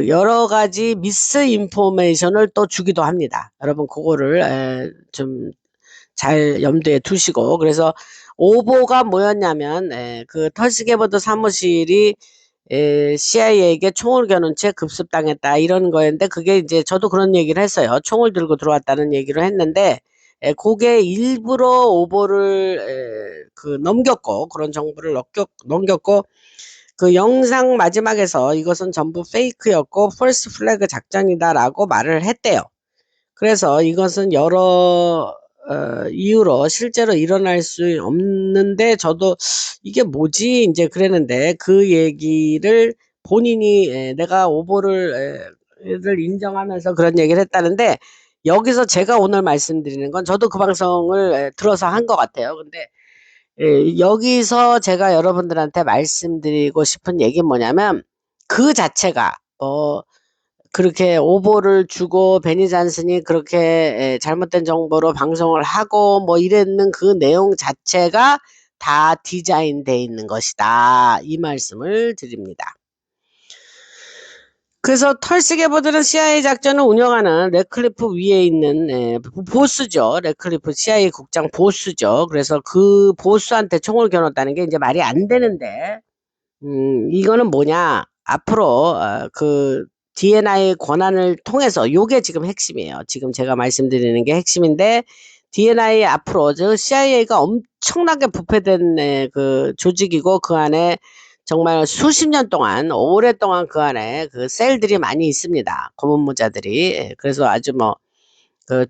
여러 가지 미스 인포메이션을 또 주기도 합니다. 여러분 그거를 좀 잘 염두에 두시고 그래서 오보가 뭐였냐면 그 털시 게버드 사무실이 CIA에게 총을 겨눈 채 급습당했다 이런 거였는데 그게 이제 저도 그런 얘기를 했어요. 총을 들고 들어왔다는 얘기를 했는데 그게 일부러 오보를 넘겼고 그런 정보를 넘겼고 그 영상 마지막에서 이것은 전부 페이크였고 펄스 플래그 작전이다라고 말을 했대요. 그래서 이것은 여러 이유로 실제로 일어날 수 없는데 저도 이게 뭐지 이제 그랬는데 그 얘기를 본인이 내가 오보를 를 인정하면서 그런 얘기를 했다는데 여기서 제가 오늘 말씀드리는 건 저도 그 방송을 들어서 한 것 같아요. 근데 여기서 제가 여러분들한테 말씀드리고 싶은 얘기는 뭐냐면 그 자체가 그렇게 오보를 주고 베니 잔슨이 그렇게 잘못된 정보로 방송을 하고 뭐 이랬는 그 내용 자체가 다 디자인돼 있는 것이다. 이 말씀을 드립니다. 그래서 털시 게버드는 CIA 작전을 운영하는 레클리프 위에 있는 보스죠. 레클리프 CIA 국장 보스죠. 그래서 그 보스한테 총을 겨눴다는 게 이제 말이 안 되는데 이거는 뭐냐 앞으로 그 DNI의 권한을 통해서 요게 지금 핵심이에요. 지금 제가 말씀드리는 게 핵심인데 DNI 앞으로 저 CIA가 엄청나게 부패된 그 조직이고 그 안에 정말 수십 년 동안 오랫동안 그 안에 그 셀들이 많이 있습니다. 고문모자들이. 그래서 아주 뭐 그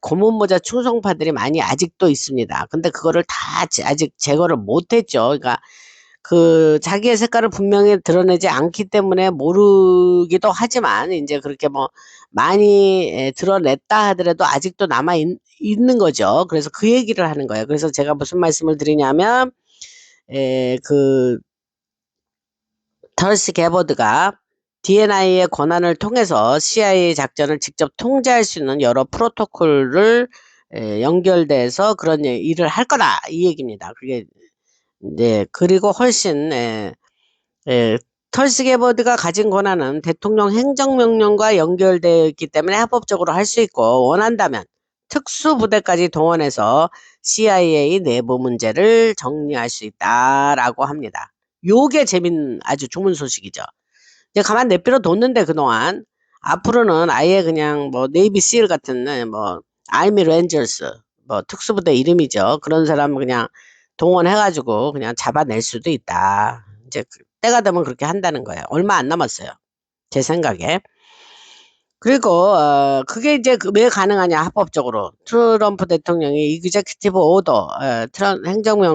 고문모자 충성파들이 많이 아직도 있습니다. 근데 그거를 다 아직 제거를 못했죠. 그러니까 그 자기의 색깔을 분명히 드러내지 않기 때문에 모르기도 하지만 이제 그렇게 뭐 많이 드러냈다 하더라도 아직도 있는 거죠. 그래서 그 얘기를 하는 거예요. 그래서 제가 무슨 말씀을 드리냐면 그 털시 게버드가 DNI의 권한을 통해서 CIA 작전을 직접 통제할 수 있는 여러 프로토콜을 연결돼서 그런 일을 할 거다 이 얘기입니다. 그게 그리고 훨씬 털시 게버드가 가진 권한은 대통령 행정명령과 연결되어 있기 때문에 합법적으로 할 수 있고 원한다면 특수부대까지 동원해서 CIA 내부 문제를 정리할 수 있다라고 합니다. 요게 아주 좋은 소식이죠. 이제 가만 내버려 뒀는데 그동안 앞으로는 아예 그냥 뭐 네이비 실 같은 뭐 아미 렌저스 뭐 특수부대 이름이죠. 그런 사람 그냥 동원해가지고 그냥 잡아낼 수도 있다. 이제 때가 되면 그렇게 한다는 거예요. 얼마 안 남았어요. 제 생각에. 그리고 그게 이제 왜 가능하냐 합법적으로 트럼프 대통령이 이그제큐티브 오더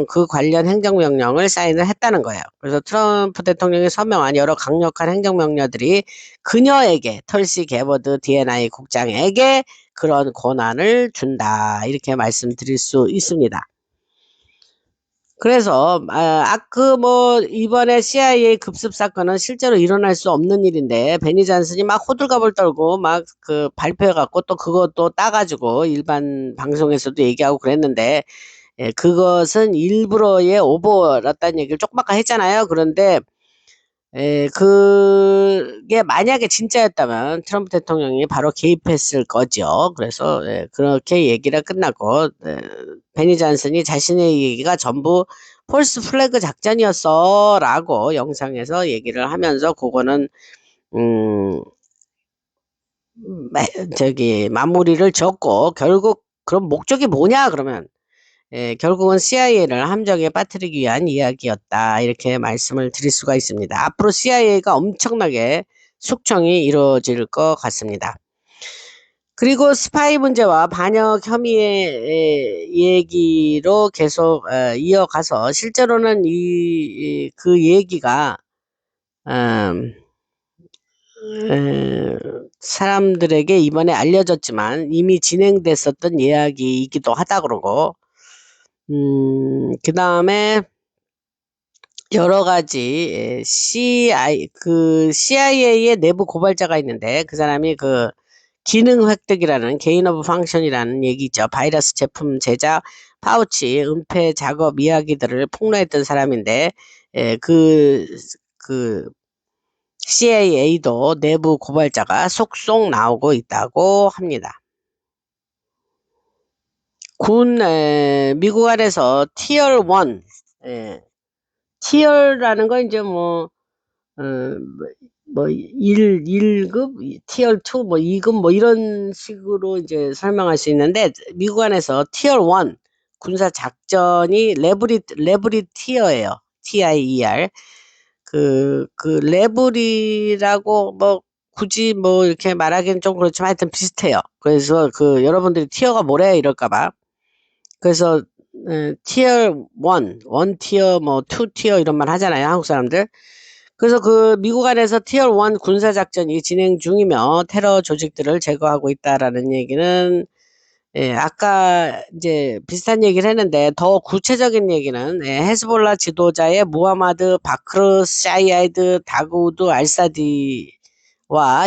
그 관련 행정명령을 사인을 했다는 거예요. 그래서 트럼프 대통령이 서명한 여러 강력한 행정명령들이 그녀에게 털시 게버드 D&I 국장에게 그런 권한을 준다 이렇게 말씀드릴 수 있습니다. 그래서 이번에 CIA 급습 사건은 실제로 일어날 수 없는 일인데 베니 잔슨이 막 호들갑을 떨고 막 그 발표해 갖고 또 그것도 따가지고 일반 방송에서도 얘기하고 그랬는데 그것은 일부러의 오버였다는 얘기를 조금 아까 했잖아요. 그런데 그게 만약에 진짜였다면 트럼프 대통령이 바로 개입했을 거죠. 그래서 그렇게 얘기가 끝나고 베니 잔슨이 자신의 얘기가 전부 폴스 플래그 작전이었어 라고 영상에서 얘기를 하면서 그거는 음, 마무리를 졌고 결국 그럼 목적이 뭐냐 그러면 결국은 CIA를 함정에 빠뜨리기 위한 이야기였다. 이렇게 말씀을 드릴 수가 있습니다. 앞으로 CIA가 엄청나게 숙청이 이루어질 것 같습니다. 그리고 스파이 문제와 반역 혐의의 얘기로 계속 이어가서 실제로는 그 얘기가 사람들에게 이번에 알려졌지만 이미 진행됐었던 이야기이기도 하다 그러고 그 다음에 여러 가지 CIA의 내부 고발자가 있는데 그 사람이 그 기능 획득이라는 게인 오브 펑션이라는 얘기죠. 바이러스 제품 제작, 파우치, 은폐 작업 이야기들을 폭로했던 사람인데 그 CIA도 내부 고발자가 속속 나오고 있다고 합니다. 미국 안에서 티어 1 티어라는 건 이제 어, 1급, 티어 2, 2급, 이런 식으로 이제 설명할 수 있는데, 미국 안에서 티어 1 군사 작전이 레브리 티어예요. TIER. 레브리라고 굳이 이렇게 말하기는 좀 그렇지만 하여튼 비슷해요. 그래서 여러분들이 티어가 뭐래? 이럴까봐. 그래서, 티어 1 티어, 2 티어 이런 말 하잖아요. 한국 사람들. 그래서 미국 안에서 티어 1 군사작전이 진행 중이며 테러 조직들을 제거하고 있다라는 얘기는, 아까 이제 비슷한 얘기를 했는데 더 구체적인 얘기는, 헤즈볼라 지도자의 무하마드 바크르 사이아드 다구드 알사디와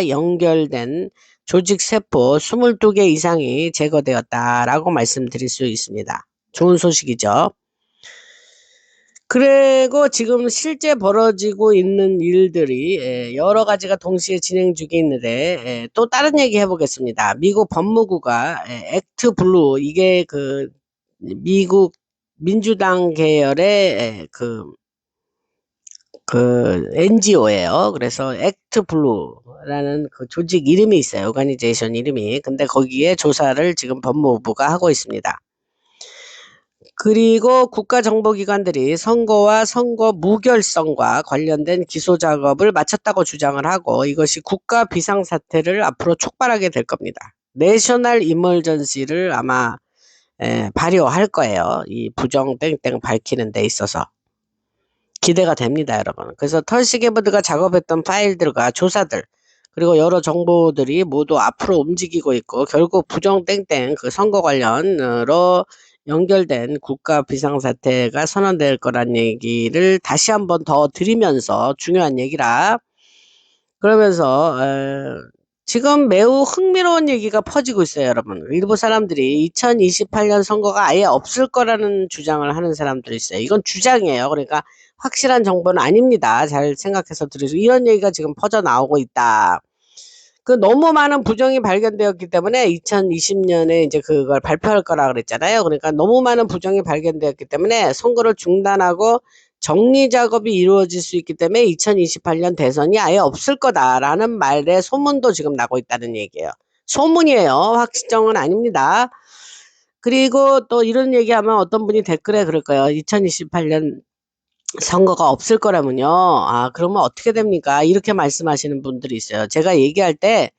연결된 조직 세포 22개 이상이 제거되었다라고 말씀드릴 수 있습니다. 좋은 소식이죠. 그리고 지금 실제 벌어지고 있는 일들이 여러 가지가 동시에 진행 중에 있는데 또 다른 얘기 해보겠습니다. 미국 법무부가 액트 블루 이게 미국 민주당 계열의 NGO예요. 그래서 액트 블루라는 그 조직 이름이 있어요. 오가니제이션 이름이. 근데 거기에 조사를 지금 법무부가 하고 있습니다. 그리고 국가정보기관들이 선거와 선거 무결성과 관련된 기소 작업을 마쳤다고 주장을 하고 이것이 국가 비상사태를 앞으로 촉발하게 될 겁니다. 내셔널 이멀전시를 아마 발효할 거예요. 이 부정 땡땡 밝히는 데 있어서. 기대가 됩니다, 여러분. 그래서 털시 게버드가 작업했던 파일들과 조사들 그리고 여러 정보들이 모두 앞으로 움직이고 있고 결국 부정 땡땡 선거 관련으로 연결된 국가 비상사태가 선언될 거란 얘기를 다시 한번 더 드리면서 중요한 얘기라 그러면서 지금 매우 흥미로운 얘기가 퍼지고 있어요, 여러분. 일부 사람들이 2028년 선거가 아예 없을 거라는 주장을 하는 사람들이 있어요. 이건 주장이에요. 그러니까 확실한 정보는 아닙니다. 잘 생각해서 들으시고 이런 얘기가 지금 퍼져 나오고 있다. 그 너무 많은 부정이 발견되었기 때문에 2020년에 이제 그걸 발표할 거라 그랬잖아요. 그러니까 너무 많은 부정이 발견되었기 때문에 선거를 중단하고 정리 작업이 이루어질 수 있기 때문에 2028년 대선이 아예 없을 거다라는 말에 소문도 지금 나고 있다는 얘기예요. 소문이에요. 확정은 아닙니다. 그리고 또 이런 얘기하면 어떤 분이 댓글에 그럴 거예요. 2028년 선거가 없을 거라면요. 아, 그러면 어떻게 됩니까? 이렇게 말씀하시는 분들이 있어요. 제가 얘기할 때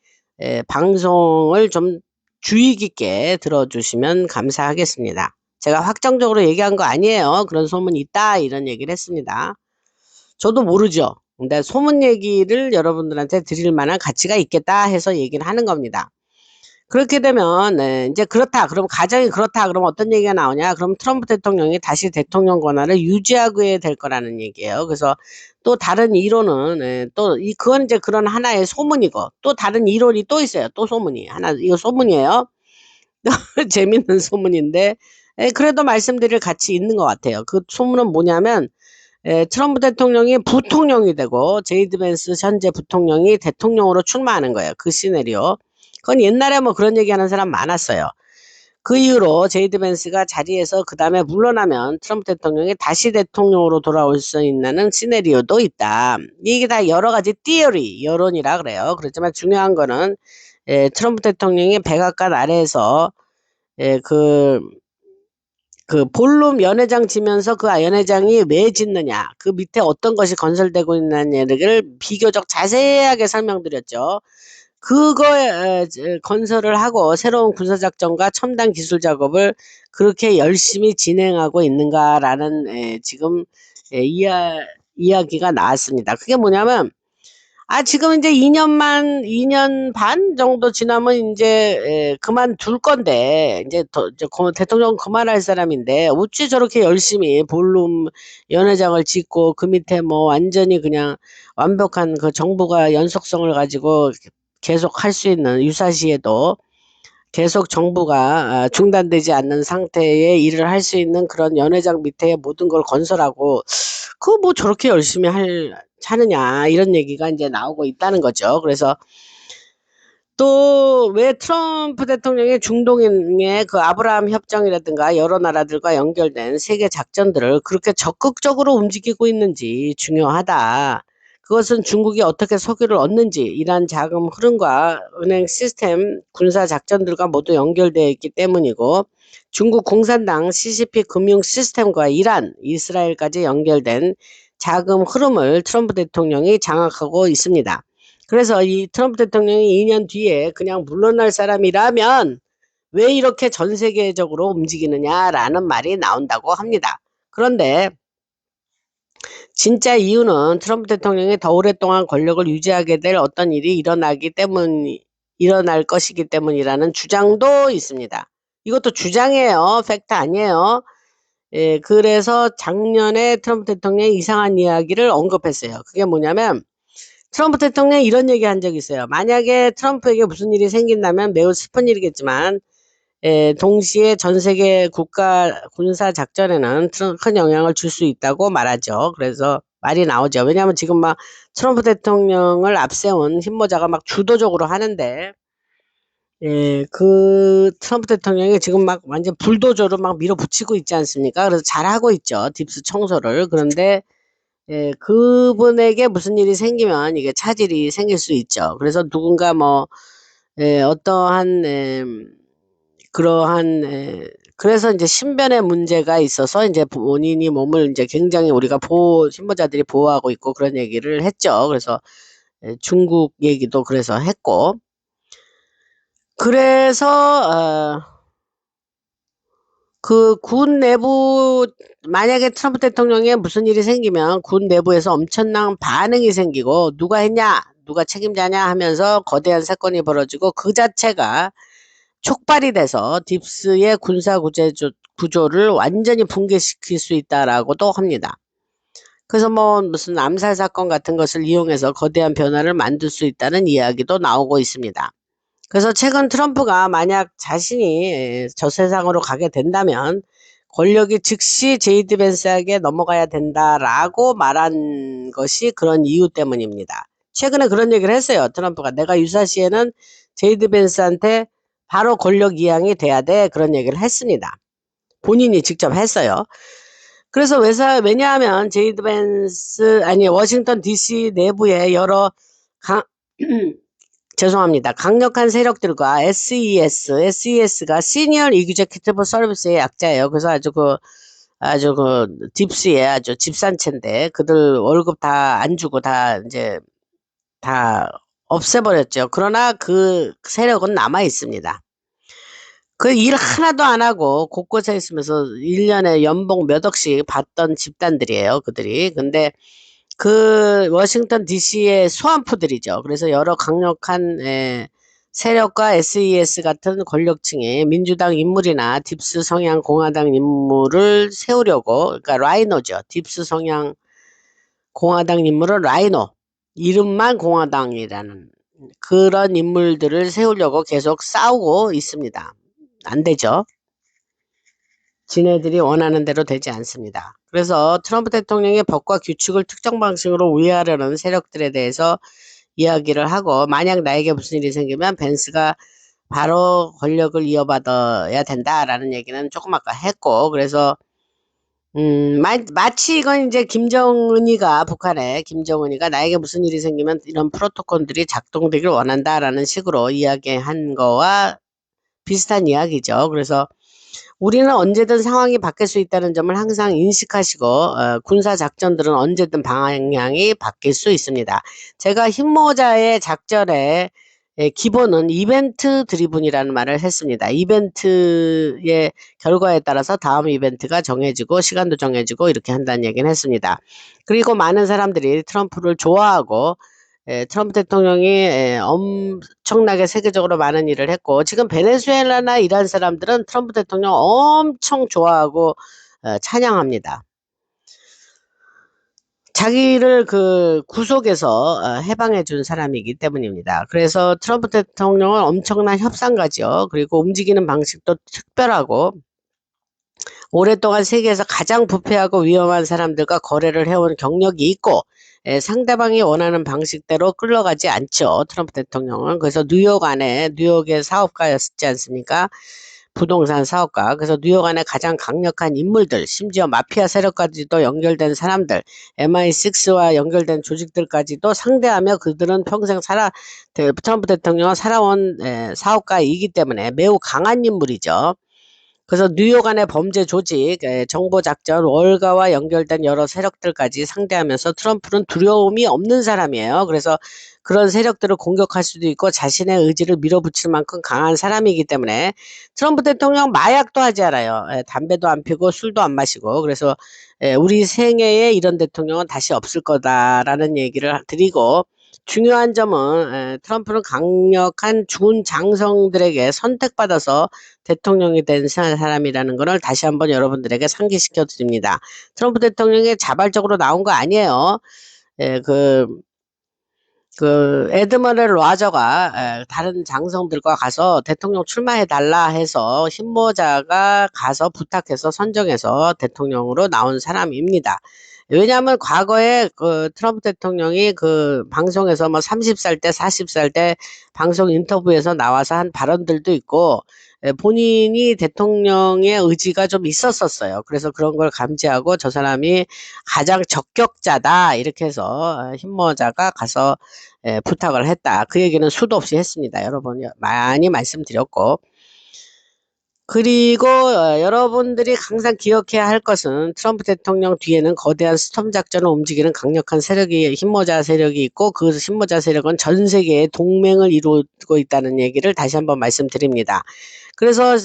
방송을 좀 주의 깊게 들어주시면 감사하겠습니다. 제가 확정적으로 얘기한 거 아니에요. 그런 소문이 있다 이런 얘기를 했습니다. 저도 모르죠. 근데 소문 얘기를 여러분들한테 드릴 만한 가치가 있겠다 해서 얘기를 하는 겁니다. 그렇게 되면 이제 그렇다. 그럼 가정이 그렇다. 그럼 어떤 얘기가 나오냐? 그럼 트럼프 대통령이 다시 대통령 권한을 유지하게 될 거라는 얘기예요. 그래서 또 다른 이론은 또 그건 이제 그런 하나의 소문이고 또 다른 이론이 또 있어요. 또 소문이 하나 이거 소문이에요. 재밌는 소문인데 그래도 말씀드릴 가치 있는 것 같아요. 그 소문은 뭐냐면 트럼프 대통령이 부통령이 되고 제이드 벤스 현재 부통령이 대통령으로 출마하는 거예요. 그 시나리오. 그건 옛날에 뭐 그런 얘기하는 사람 많았어요. 그 이후로 제이드 벤스가 자리에서 그 다음에 물러나면 트럼프 대통령이 다시 대통령으로 돌아올 수 있는 시나리오도 있다. 이게 다 여러 가지 티어리, 여론이라 그래요. 그렇지만 중요한 거는 트럼프 대통령이 백악관 아래에서 그 볼룸 연회장 지면서 그 연회장이 왜 짓느냐, 그 밑에 어떤 것이 건설되고 있느냐를 비교적 자세하게 설명드렸죠. 그거에 건설을 하고 새로운 군사작전과 첨단 기술 작업을 그렇게 열심히 진행하고 있는가라는 지금 이야기가 나왔습니다. 그게 뭐냐면 지금 이제 2년 반 정도 지나면 이제 그만둘 건데 이제 대통령 그만할 사람인데 어찌 저렇게 열심히 볼룸 연회장을 짓고 그 밑에 뭐 완전히 그냥 완벽한 그 정부가 연속성을 가지고 계속 할 수 있는 유사시에도 계속 정부가 중단되지 않는 상태의 일을 할 수 있는 그런 연회장 밑에 모든 걸 건설하고 그거 뭐 저렇게 열심히 하느냐 이런 얘기가 이제 나오고 있다는 거죠. 그래서 또 왜 트럼프 대통령이 중동의 그 아브라함 협정이라든가 여러 나라들과 연결된 세계 작전들을 그렇게 적극적으로 움직이고 있는지 중요하다. 그것은 중국이 어떻게 석유를 얻는지, 이란 자금 흐름과 은행 시스템, 군사 작전들과 모두 연결되어 있기 때문이고, 중국 공산당 CCP 금융 시스템과 이란, 이스라엘까지 연결된 자금 흐름을 트럼프 대통령이 장악하고 있습니다. 그래서 이 트럼프 대통령이 2년 뒤에 그냥 물러날 사람이라면 왜 이렇게 전 세계적으로 움직이느냐라는 말이 나온다고 합니다. 그런데 진짜 이유는 트럼프 대통령이 더 오랫동안 권력을 유지하게 될 어떤 일이 일어날 것이기 때문이라는 주장도 있습니다. 이것도 주장이에요. 팩트 아니에요. 그래서 작년에 트럼프 대통령이 이상한 이야기를 언급했어요. 그게 뭐냐면 트럼프 대통령이 이런 얘기 한 적이 있어요. 만약에 트럼프에게 무슨 일이 생긴다면 매우 슬픈 일이겠지만 동시에 전 세계 국가 군사 작전에는 큰 영향을 줄 수 있다고 말하죠. 그래서 말이 나오죠. 왜냐하면 지금 막 트럼프 대통령을 앞세운 힘모자가 막 주도적으로 하는데 그 트럼프 대통령이 지금 막 완전 불도저로 막 밀어붙이고 있지 않습니까? 그래서 잘하고 있죠. 딥스 청소를. 그런데 그분에게 무슨 일이 생기면 이게 차질이 생길 수 있죠. 그래서 누군가 뭐 어떠한 그러한 그래서 이제 신변의 문제가 있어서 이제 본인이 몸을 이제 굉장히 우리가 신고자들이 보호하고 있고 그런 얘기를 했죠. 그래서 중국 얘기도 그래서 했고, 그래서 그 군 내부, 만약에 트럼프 대통령에 무슨 일이 생기면 군 내부에서 엄청난 반응이 생기고 누가 했냐, 누가 책임자냐 하면서 거대한 사건이 벌어지고 그 자체가 촉발이 돼서 딥스의 군사 구조를 완전히 붕괴시킬 수 있다라고도 합니다. 그래서 뭐 무슨 암살 사건 같은 것을 이용해서 거대한 변화를 만들 수 있다는 이야기도 나오고 있습니다. 그래서 최근 트럼프가 만약 자신이 저 세상으로 가게 된다면 권력이 즉시 제이드 벤스에게 넘어가야 된다라고 말한 것이 그런 이유 때문입니다. 최근에 그런 얘기를 했어요. 트럼프가 내가 유사시에는 제이드 벤스한테 바로 권력 이양이 돼야 돼. 그런 얘기를 했습니다. 본인이 직접 했어요. 그래서 왜냐하면 제이드 벤스, 아니, 워싱턴 DC 내부에 여러 죄송합니다. 강력한 세력들과 SES가 시니어 이규제큐티브 서비스의 약자예요. 그래서 아주 딥스의 아주 집산체인데, 그들 월급 다 안 주고 이제 다 없애버렸죠. 그러나 그 세력은 남아 있습니다. 그 일 하나도 안 하고 곳곳에 있으면서 1년에 연봉 몇 억씩 받던 집단들이에요, 그들이. 근데 그 워싱턴 DC의 수완푸들이죠. 그래서 여러 강력한 세력과 SES 같은 권력층의 민주당 인물이나 딥스 성향 공화당 인물을 세우려고, 그러니까 라이노죠. 딥스 성향 공화당 인물은 라이노. 이름만 공화당이라는 그런 인물들을 세우려고 계속 싸우고 있습니다. 안 되죠. 지네들이 원하는 대로 되지 않습니다. 그래서 트럼프 대통령의 법과 규칙을 특정 방식으로 우회하려는 세력들에 대해서 이야기를 하고, 만약 나에게 무슨 일이 생기면 벤스가 바로 권력을 이어받아야 된다라는 얘기는 조금 아까 했고, 그래서 마치 이건 이제 북한의 김정은이가 나에게 무슨 일이 생기면 이런 프로토콜들이 작동되길 원한다라는 식으로 이야기한 거와 비슷한 이야기죠. 그래서 우리는 언제든 상황이 바뀔 수 있다는 점을 항상 인식하시고, 군사 작전들은 언제든 방향이 바뀔 수 있습니다. 제가 흰모자의 작전의 기본은 이벤트 드리븐이라는 말을 했습니다. 이벤트의 결과에 따라서 다음 이벤트가 정해지고 시간도 정해지고 이렇게 한다는 얘기는 했습니다. 그리고 많은 사람들이 트럼프를 좋아하고, 트럼프 대통령이 엄청나게 세계적으로 많은 일을 했고, 지금 베네수엘라나 이란 사람들은 트럼프 대통령 엄청 좋아하고 찬양합니다. 자기를 그 구속에서 해방해 준 사람이기 때문입니다. 그래서 트럼프 대통령은 엄청난 협상가죠. 그리고 움직이는 방식도 특별하고, 오랫동안 세계에서 가장 부패하고 위험한 사람들과 거래를 해온 경력이 있고, 상대방이 원하는 방식대로 끌려가지 않죠. 트럼프 대통령은. 그래서 뉴욕의 사업가였지 않습니까? 부동산 사업가. 그래서 뉴욕 안에 가장 강력한 인물들, 심지어 마피아 세력까지도 연결된 사람들, MI6와 연결된 조직들까지도 상대하며 그들은 평생 트럼프 대통령은 살아온 사업가이기 때문에 매우 강한 인물이죠. 그래서 뉴욕 안의 범죄 조직, 정보작전, 월가와 연결된 여러 세력들까지 상대하면서 트럼프는 두려움이 없는 사람이에요. 그래서 그런 세력들을 공격할 수도 있고 자신의 의지를 밀어붙일 만큼 강한 사람이기 때문에 트럼프 대통령 마약도 하지 않아요. 담배도 안 피고 술도 안 마시고. 그래서 우리 생애에 이런 대통령은 다시 없을 거다라는 얘기를 드리고, 중요한 점은 트럼프는 강력한 준 장성들에게 선택받아서 대통령이 된 사람이라는 것을 다시 한번 여러분들에게 상기시켜 드립니다. 트럼프 대통령이 자발적으로 나온 거 아니에요. 에드머럴 로저가 다른 장성들과 가서 대통령 출마해달라 해서 흰모자가 가서 부탁해서 선정해서 대통령으로 나온 사람입니다. 왜냐하면 과거에 그 트럼프 대통령이 그 방송에서 뭐 30살 때, 40살 때 방송 인터뷰에서 나와서 한 발언들도 있고, 본인이 대통령의 의지가 좀 있었었어요. 그래서 그런 걸 감지하고 저 사람이 가장 적격자다 이렇게 해서 흰모자가 가서 부탁을 했다. 그 얘기는 수도 없이 했습니다. 여러분 많이 말씀드렸고, 그리고 여러분들이 항상 기억해야 할 것은 트럼프 대통령 뒤에는 거대한 스톰 작전을 움직이는 강력한 흰모자 세력이 있고, 그 흰모자 세력은 전 세계에 동맹을 이루고 있다는 얘기를 다시 한번 말씀드립니다. 그래서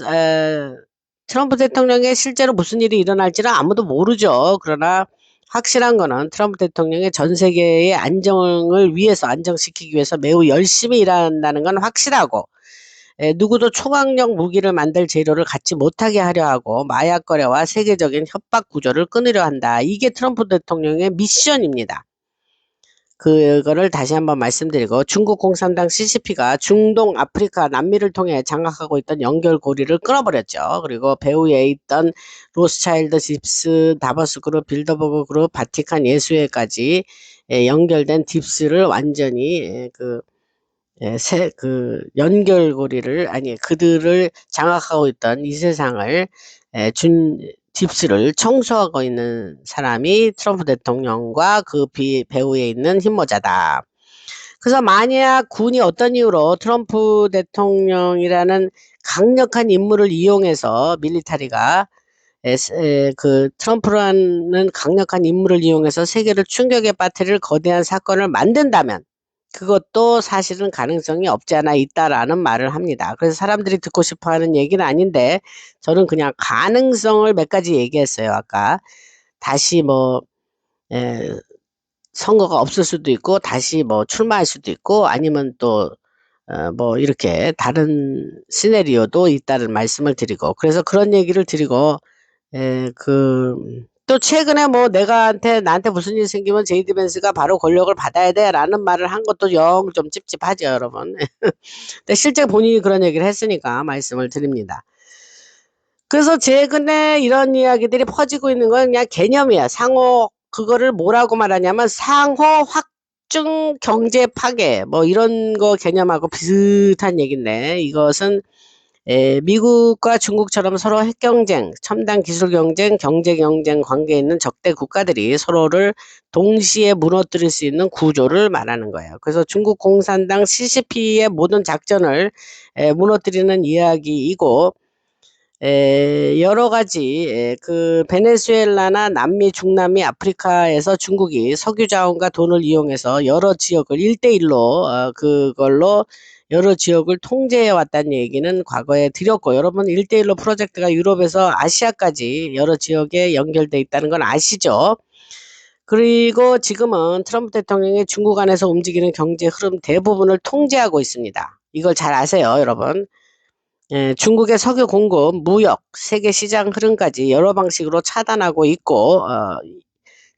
트럼프 대통령의 실제로 무슨 일이 일어날지는 아무도 모르죠. 그러나 확실한 거는 트럼프 대통령의 전 세계의 안정시키기 위해서 매우 열심히 일한다는 건 확실하고, 누구도 초강력 무기를 만들 재료를 갖지 못하게 하려 하고 마약 거래와 세계적인 협박 구조를 끊으려 한다. 이게 트럼프 대통령의 미션입니다. 그거를 다시 한번 말씀드리고, 중국 공산당 CCP가 중동, 아프리카, 남미를 통해 장악하고 있던 연결고리를 끊어버렸죠. 그리고 배후에 있던 로스차일드 딥스, 다버스 그룹, 빌더버그 그룹, 바티칸 예수회까지 연결된 딥스를 완전히 연결고리를, 아니, 그들을 장악하고 있던 이 세상을, 딥스를 청소하고 있는 사람이 트럼프 대통령과 그 배후에 있는 힘모자다. 그래서 만약 군이 어떤 이유로 트럼프 대통령이라는 강력한 인물을 이용해서 밀리터리가 트럼프라는 강력한 인물을 이용해서 세계를 충격에 빠뜨릴 거대한 사건을 만든다면 그것도 사실은 가능성이 없지 않아 있다라는 말을 합니다. 그래서 사람들이 듣고 싶어 하는 얘기는 아닌데 저는 그냥 가능성을 몇 가지 얘기했어요. 아까 다시 선거가 없을 수도 있고 다시 출마할 수도 있고 아니면 또 이렇게 다른 시나리오도 있다는 말씀을 드리고, 그래서 그런 얘기를 드리고, 또 최근에 나한테 무슨 일 생기면 제이디 벤스가 바로 권력을 받아야 돼 라는 말을 한 것도 영 좀 찝찝하죠, 여러분. 근데 실제 본인이 그런 얘기를 했으니까 말씀을 드립니다. 그래서 최근에 이런 이야기들이 퍼지고 있는 건 그냥 개념이야. 그거를 뭐라고 말하냐면 상호 확증 경제 파괴, 이런 거 개념하고 비슷한 얘기인데, 이것은 미국과 중국처럼 서로 핵 경쟁, 첨단 기술 경쟁, 경제 경쟁 관계에 있는 적대 국가들이 서로를 동시에 무너뜨릴 수 있는 구조를 말하는 거예요. 그래서 중국 공산당 CCP의 모든 작전을 무너뜨리는 이야기이고, 여러 가지 베네수엘라나 남미, 중남미, 아프리카에서 중국이 석유 자원과 돈을 이용해서 여러 지역을 1대1로 그걸로 여러 지역을 통제해 왔다는 얘기는 과거에 드렸고, 여러분 1대1로 프로젝트가 유럽에서 아시아까지 여러 지역에 연결돼 있다는 건 아시죠? 그리고 지금은 트럼프 대통령이 중국 안에서 움직이는 경제 흐름 대부분을 통제하고 있습니다. 이걸 잘 아세요, 여러분. 중국의 석유 공급, 무역, 세계 시장 흐름까지 여러 방식으로 차단하고 있고,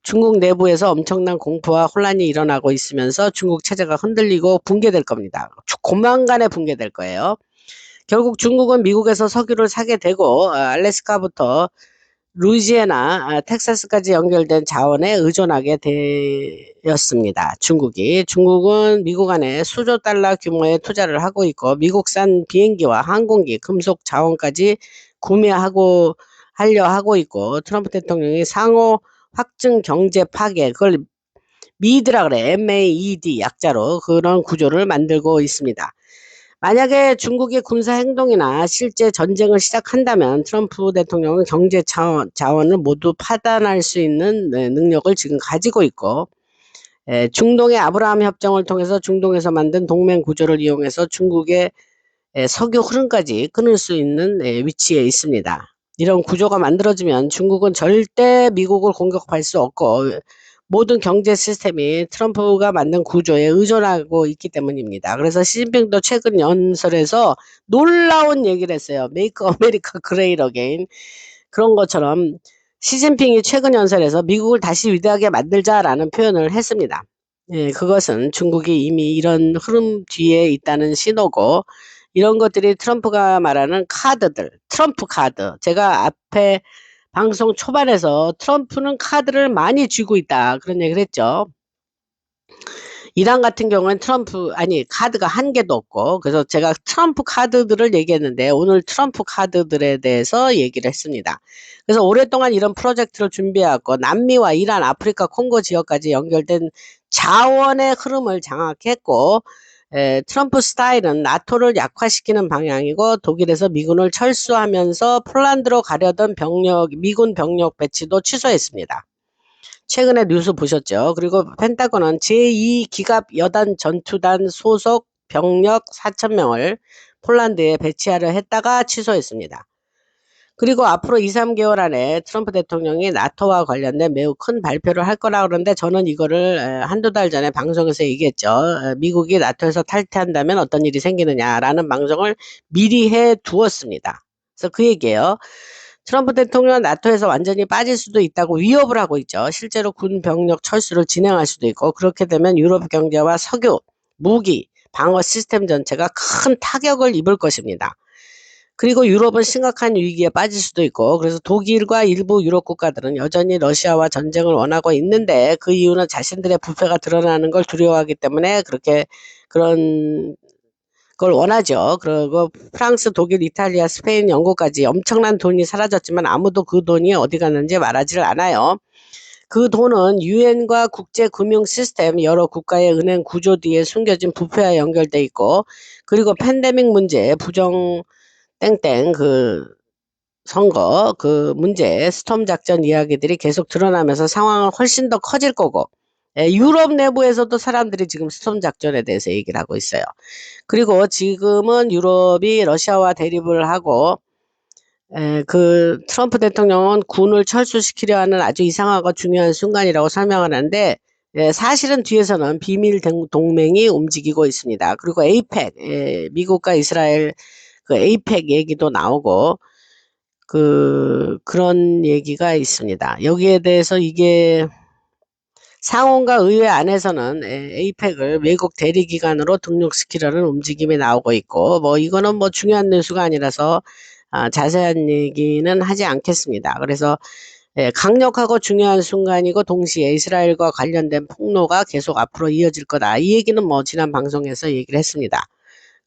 중국 내부에서 엄청난 공포와 혼란이 일어나고 있으면서 중국 체제가 흔들리고 붕괴될 겁니다. 조만간에 붕괴될 거예요. 결국 중국은 미국에서 석유를 사게 되고, 알래스카부터 루이지애나, 텍사스까지 연결된 자원에 의존하게 되었습니다. 중국은 미국 안에 수조 달러 규모의 투자를 하고 있고, 미국산 비행기와 항공기, 금속 자원까지 하려 하고 있고, 트럼프 대통령이 상호 확증 경제 파괴, 그걸 MED라 그래. MAED 약자로 그런 구조를 만들고 있습니다. 만약에 중국의 군사 행동이나 실제 전쟁을 시작한다면 트럼프 대통령은 경제 자원을 모두 파단할 수 있는 능력을 지금 가지고 있고, 중동의 아브라함 협정을 통해서 중동에서 만든 동맹 구조를 이용해서 중국의 석유 흐름까지 끊을 수 있는 위치에 있습니다. 이런 구조가 만들어지면 중국은 절대 미국을 공격할 수 없고 모든 경제 시스템이 트럼프가 만든 구조에 의존하고 있기 때문입니다. 그래서 시진핑도 최근 연설에서 놀라운 얘기를 했어요. Make America Great Again. 그런 것처럼 시진핑이 최근 연설에서 미국을 다시 위대하게 만들자라는 표현을 했습니다. 그것은 중국이 이미 이런 흐름 뒤에 있다는 신호고, 이런 것들이 트럼프가 말하는 트럼프 카드. 제가 앞에 방송 초반에서 트럼프는 카드를 많이 쥐고 있다, 그런 얘기를 했죠. 이란 같은 경우는 카드가 한 개도 없고, 그래서 제가 트럼프 카드들을 얘기했는데 오늘 트럼프 카드들에 대해서 얘기를 했습니다. 그래서 오랫동안 이런 프로젝트를 준비해왔고, 남미와 이란, 아프리카, 콩고 지역까지 연결된 자원의 흐름을 장악했고, 트럼프 스타일은 나토를 약화시키는 방향이고, 독일에서 미군을 철수하면서 폴란드로 가려던 미군 병력 배치도 취소했습니다. 최근에 뉴스 보셨죠? 그리고 펜타곤은 제2기갑 여단 전투단 소속 병력 4,000명을 폴란드에 배치하려 했다가 취소했습니다. 그리고 앞으로 2~3개월 안에 트럼프 대통령이 나토와 관련된 매우 큰 발표를 할 거라 그러는데, 저는 이거를 한두 달 전에 방송에서 얘기했죠. 미국이 나토에서 탈퇴한다면 어떤 일이 생기느냐라는 방송을 미리 해 두었습니다. 그래서 그 얘기예요. 트럼프 대통령은 나토에서 완전히 빠질 수도 있다고 위협을 하고 있죠. 실제로 군 병력 철수를 진행할 수도 있고, 그렇게 되면 유럽 경제와 석유, 무기, 방어 시스템 전체가 큰 타격을 입을 것입니다. 그리고 유럽은 심각한 위기에 빠질 수도 있고, 그래서 독일과 일부 유럽 국가들은 여전히 러시아와 전쟁을 원하고 있는데, 그 이유는 자신들의 부패가 드러나는 걸 두려워하기 때문에 그렇게 그런 걸 원하죠. 그리고 프랑스, 독일, 이탈리아, 스페인, 영국까지 엄청난 돈이 사라졌지만 아무도 그 돈이 어디 갔는지 말하지를 않아요. 그 돈은 유엔과 국제금융 시스템, 여러 국가의 은행 구조 뒤에 숨겨진 부패와 연결돼 있고, 그리고 팬데믹 문제, 부정 땡땡 선거 문제, 스톰 작전 이야기들이 계속 드러나면서 상황은 훨씬 더 커질 거고, 유럽 내부에서도 사람들이 지금 스톰 작전에 대해서 얘기를 하고 있어요. 그리고 지금은 유럽이 러시아와 대립을 하고, 트럼프 대통령은 군을 철수시키려 하는 아주 이상하고 중요한 순간이라고 설명을 하는데, 사실은 뒤에서는 비밀 동맹이 움직이고 있습니다. 그리고 에이펙, 미국과 이스라엘 에이펙 얘기도 나오고, 그런 얘기가 있습니다. 여기에 대해서 이게 상원과 의회 안에서는 에이펙을 외국 대리기관으로 등록시키려는 움직임이 나오고 있고, 뭐 이거는 뭐 중요한 뉴스가 아니라서 자세한 얘기는 하지 않겠습니다. 그래서 강력하고 중요한 순간이고 동시에 이스라엘과 관련된 폭로가 계속 앞으로 이어질 거다. 이 얘기는 뭐 지난 방송에서 얘기를 했습니다.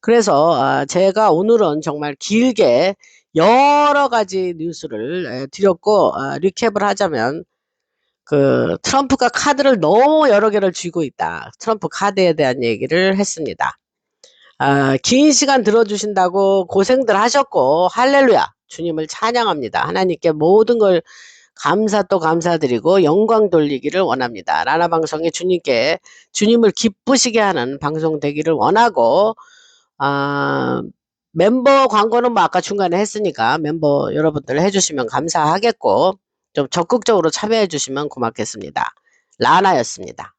그래서 제가 오늘은 정말 길게 여러 가지 뉴스를 드렸고, 리캡을 하자면 트럼프가 카드를 너무 여러 개를 쥐고 있다. 트럼프 카드에 대한 얘기를 했습니다. 긴 시간 들어주신다고 고생들 하셨고, 할렐루야! 주님을 찬양합니다. 하나님께 모든 걸 감사 또 감사드리고 영광 돌리기를 원합니다. 라나방송이 주님을 기쁘시게 하는 방송 되기를 원하고, 멤버 광고는 뭐 아까 중간에 했으니까 멤버 여러분들 해주시면 감사하겠고, 좀 적극적으로 참여해 주시면 고맙겠습니다. 라나였습니다.